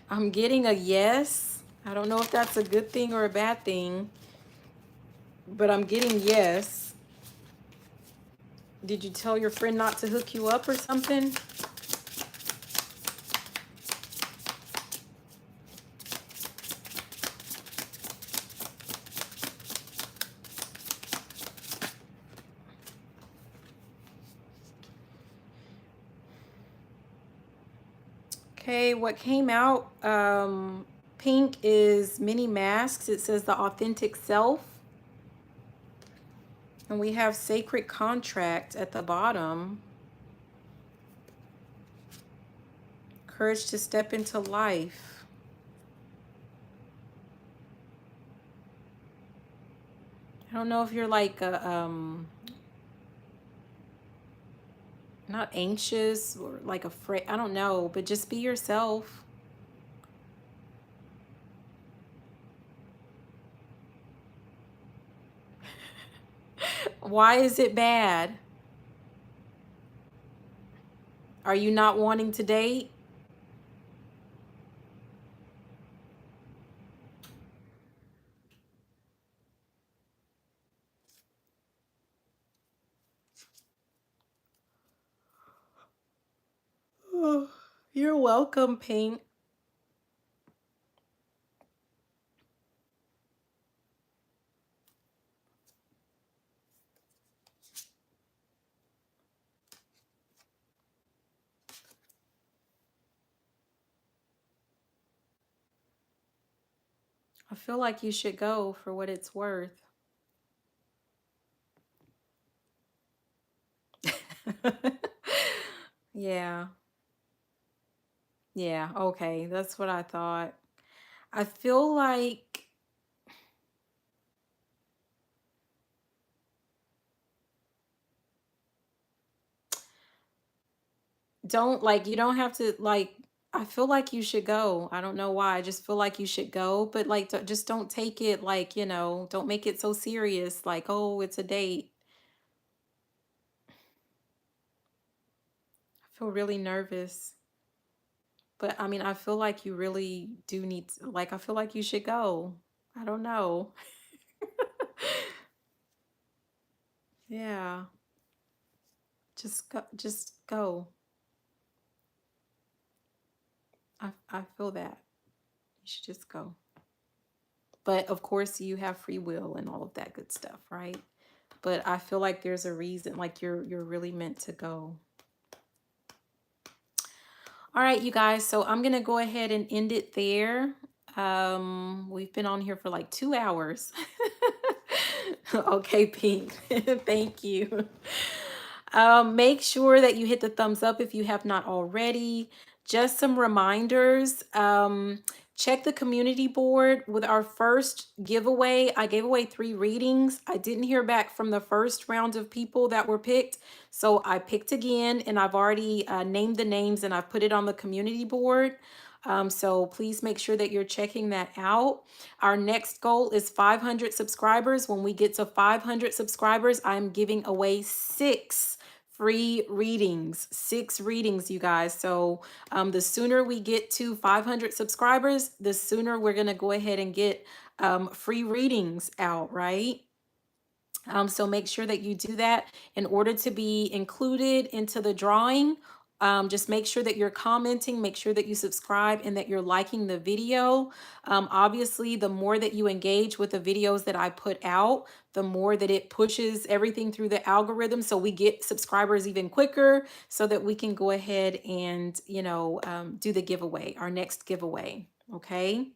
I'm getting a yes. I don't know if that's a good thing or a bad thing, but I'm getting yes. Did you tell your friend not to hook you up or something? Okay, what came out pink is many masks. It says the authentic self. And we have sacred contract at the bottom. Courage to step into life. I don't know if you're like not anxious or like afraid. I don't know, but just be yourself. Why is it bad? Are you not wanting to date? Oh, you're welcome, Pink. I feel like you should go for what it's worth. Yeah. Yeah. Okay. That's what I thought. I feel like you don't have to like, I feel like you should go. I don't know why. I just feel like you should go, but like, just don't take it like, don't make it so serious. Like, oh, it's a date. I feel really nervous. But I mean, I feel like you really do need to, like, I feel like you should go. I don't know. Yeah. Just go, just go. I feel that. You should just go. But of course you have free will and all of that good stuff, right? But I feel like there's a reason, like you're really meant to go. All right, you guys, so I'm gonna go ahead and end it there. We've been on here for like 2 hours. Okay, Pink. Thank you. Make sure that you hit the thumbs up if you have not already. Just some reminders. Check the community board with our first giveaway. I gave away 3 readings. I didn't hear back from the first round of people that were picked. So I picked again, and I've already named the names and I've put it on the community board. So please make sure that you're checking that out. Our next goal is 500 subscribers. When we get to 500 subscribers, I'm giving away 6 free readings. 6 readings, you guys. So the sooner we get to 500 subscribers, the sooner we're going to go ahead and get free readings out, right? So make sure that you do that in order to be included into the drawing. Just make sure that you're commenting, make sure that you subscribe and that you're liking the video. Obviously, the more that you engage with the videos that I put out, the more that it pushes everything through the algorithm. So we get subscribers even quicker so that we can go ahead and, do the giveaway, our next giveaway. Okay.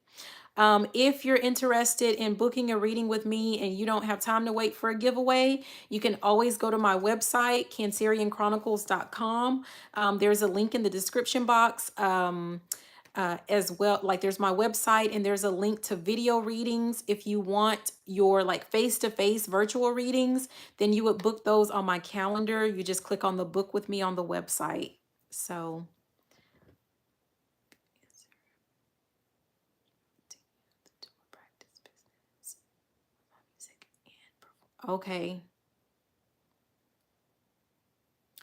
If you're interested in booking a reading with me and you don't have time to wait for a giveaway, you can always go to my website, cancerianchronicles.com. There's a link in the description box as well. Like there's my website and there's a link to video readings. If you want your like face-to-face virtual readings, then you would book those on my calendar. You just click on the book with me on the website. So okay.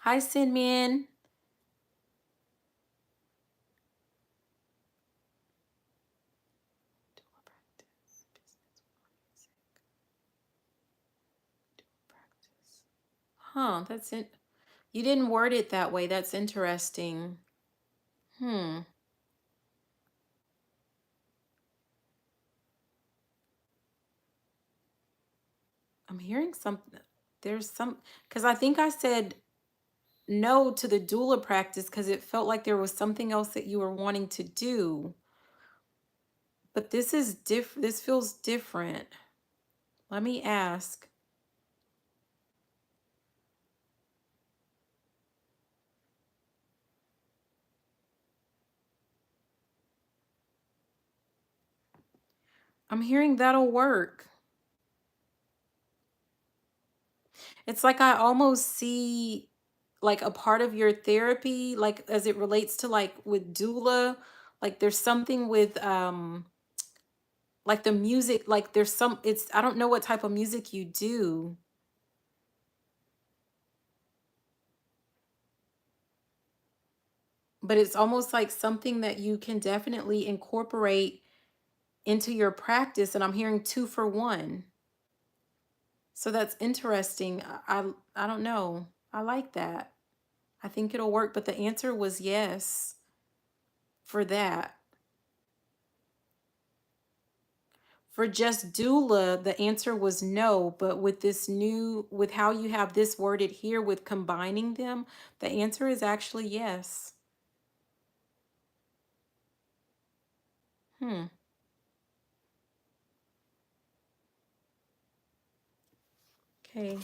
Hi, Sinmin. Huh, that's it. You didn't word it that way. That's interesting. Hmm. I'm hearing something. There's some, because I think I said no to the doula practice because it felt like there was something else that you were wanting to do. But this is this feels different. Let me ask. I'm hearing that'll work. It's like I almost see like a part of your therapy, like as it relates to like with doula, like there's something with like the music, like there's some it's I don't know what type of music you do, but it's almost like something that you can definitely incorporate into your practice. And I'm hearing 2 for 1. So that's interesting. I don't know. I like that. I think it'll work, but the answer was yes for that. For just doula, the answer was no, but with this new, with how you have this worded here with combining them, the answer is actually yes. Hmm. Okay.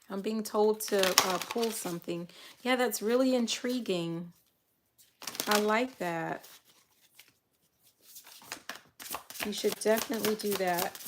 I'm being told to pull something. Yeah, that's really intriguing. I like that. You should definitely do that.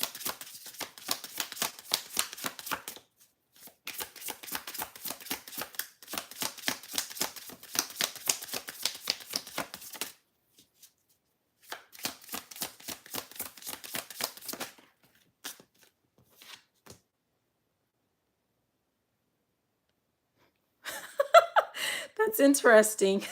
That's interesting.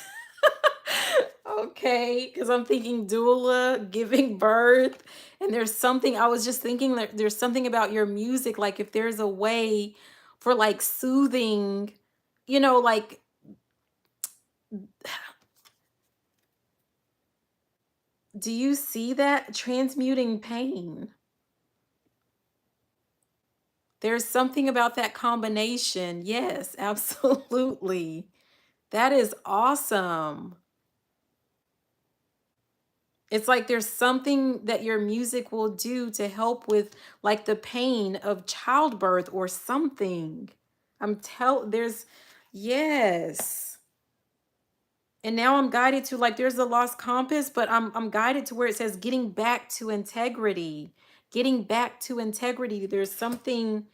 Okay, because I'm thinking doula, giving birth, and there's something I was just thinking that there's something about your music, like if there's a way for like soothing, like do you see that transmuting pain? There's something about that combination. Yes, absolutely. That is awesome. It's like there's something that your music will do to help with like the pain of childbirth or something. There's yes. And now I'm guided to like there's a lost compass, but I'm guided to where it says getting back to integrity. Getting back to integrity. There's something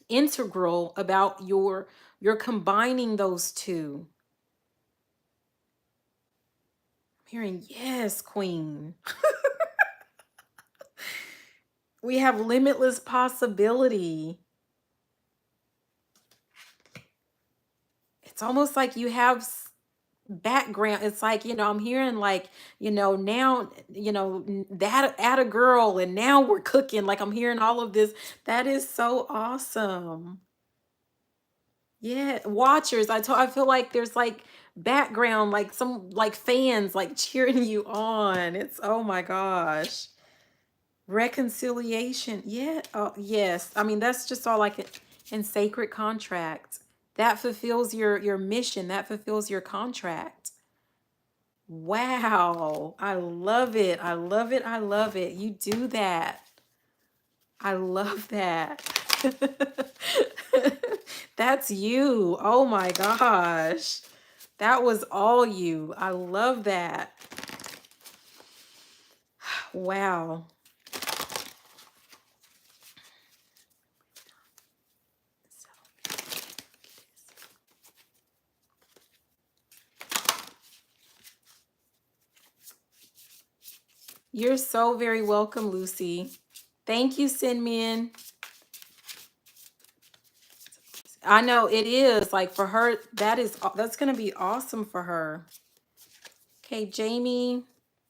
integral about you're combining those two. I'm hearing yes, queen. We have limitless possibility. It's almost like you have background. It's like, I'm hearing like, now, that at a girl and now we're cooking. Like I'm hearing all of this. That is so awesome. Yeah, watchers. I feel like there's like background, like some like fans like cheering you on. It's oh my gosh. Reconciliation. Yeah. Oh, yes. I mean, that's just all like in sacred contract. That fulfills your mission. That fulfills your contract. Wow. I love it. I love it. I love it. You do that. I love that. That's you. Oh my gosh. That was all you. I love that. Wow. You're so very welcome, Lucy. Thank you, Sinmin. I know it is like for her, that's gonna be awesome for her. Okay, Jamie,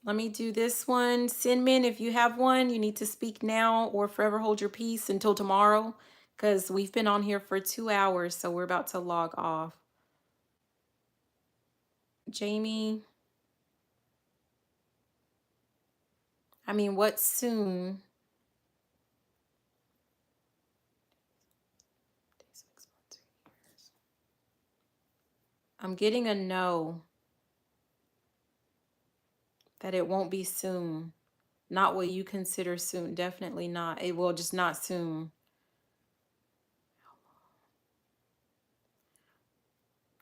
let me do this one. Sinmin, if you have one, you need to speak now or forever hold your peace until tomorrow because we've been on here for 2 hours, so we're about to log off. Jamie, I mean, what soon? I'm getting a no, that it won't be soon. Not what you consider soon. Definitely not. It will just not soon.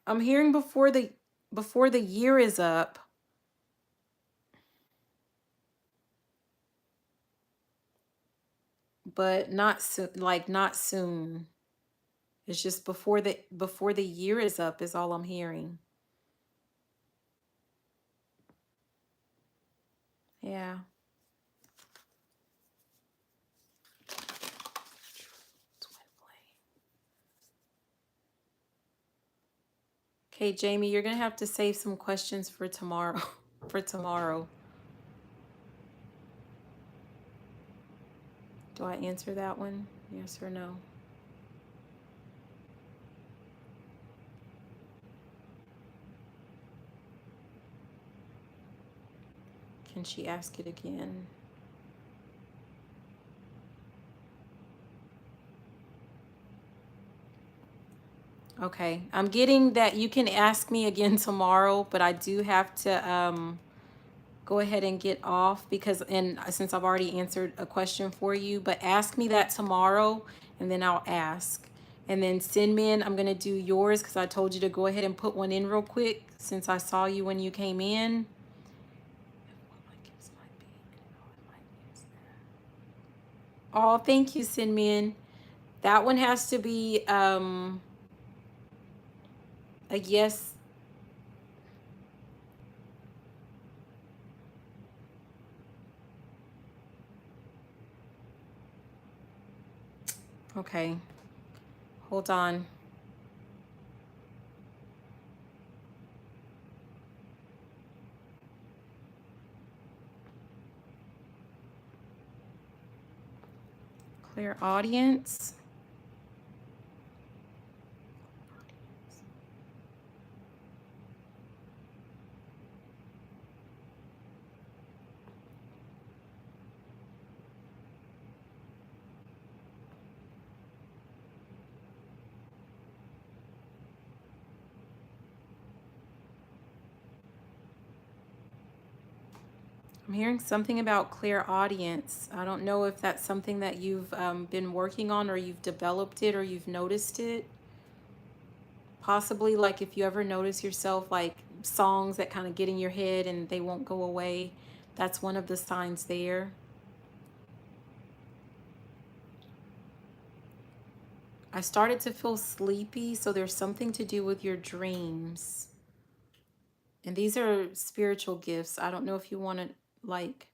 I'm hearing before the year is up, but not soon, like not soon. It's just before the year is up is all I'm hearing. Yeah. Okay, Jamie, you're gonna have to save some questions for tomorrow. For tomorrow. Do I answer that one? Yes or no? Can she ask it again? Okay, I'm getting that you can ask me again tomorrow, but I do have to go ahead and get off because, and since I've already answered a question for you, but ask me that tomorrow and then I'll ask. And then Sinmin, I'm gonna do yours because I told you to go ahead and put one in real quick since I saw you when you came in. Oh, thank you, Sinmin. That one has to be a yes. Okay, hold on. Clear audience. I'm hearing something about clear audience. I don't know if that's something that you've been working on or you've developed it or you've noticed it. Possibly like if you ever notice yourself like songs that kind of get in your head and they won't go away, that's one of the signs there. I started to feel sleepy, so there's something to do with your dreams. And these are spiritual gifts. I don't know if you want to like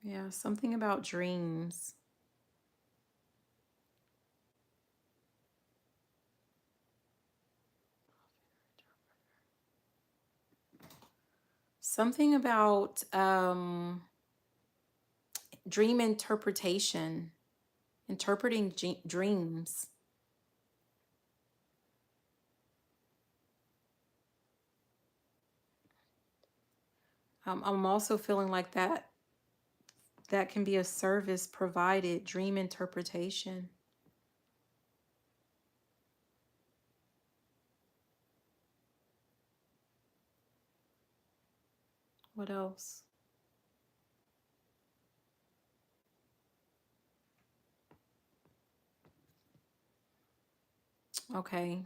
yeah, something about dreams. Something about dream interpretation, interpreting dreams. I'm also feeling like that can be a service provided, dream interpretation. What else? Okay.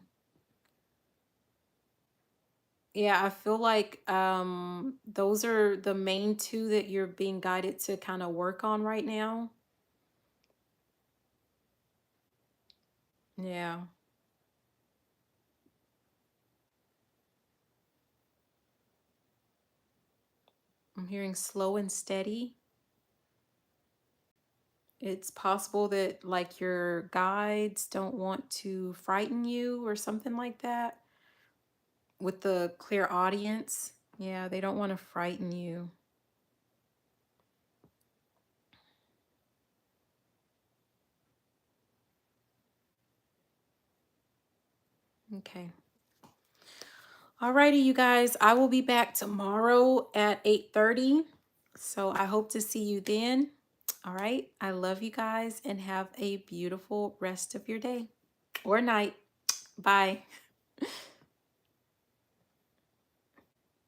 Yeah, I feel like those are the main two that you're being guided to kind of work on right now. Yeah. I'm hearing slow and steady. It's possible that like your guides don't want to frighten you or something like that with the clear audience. Yeah, they don't want to frighten you. Okay. Alrighty, you guys. I will be back tomorrow at 8:30. So I hope to see you then. All right. I love you guys and have a beautiful rest of your day or night. Bye.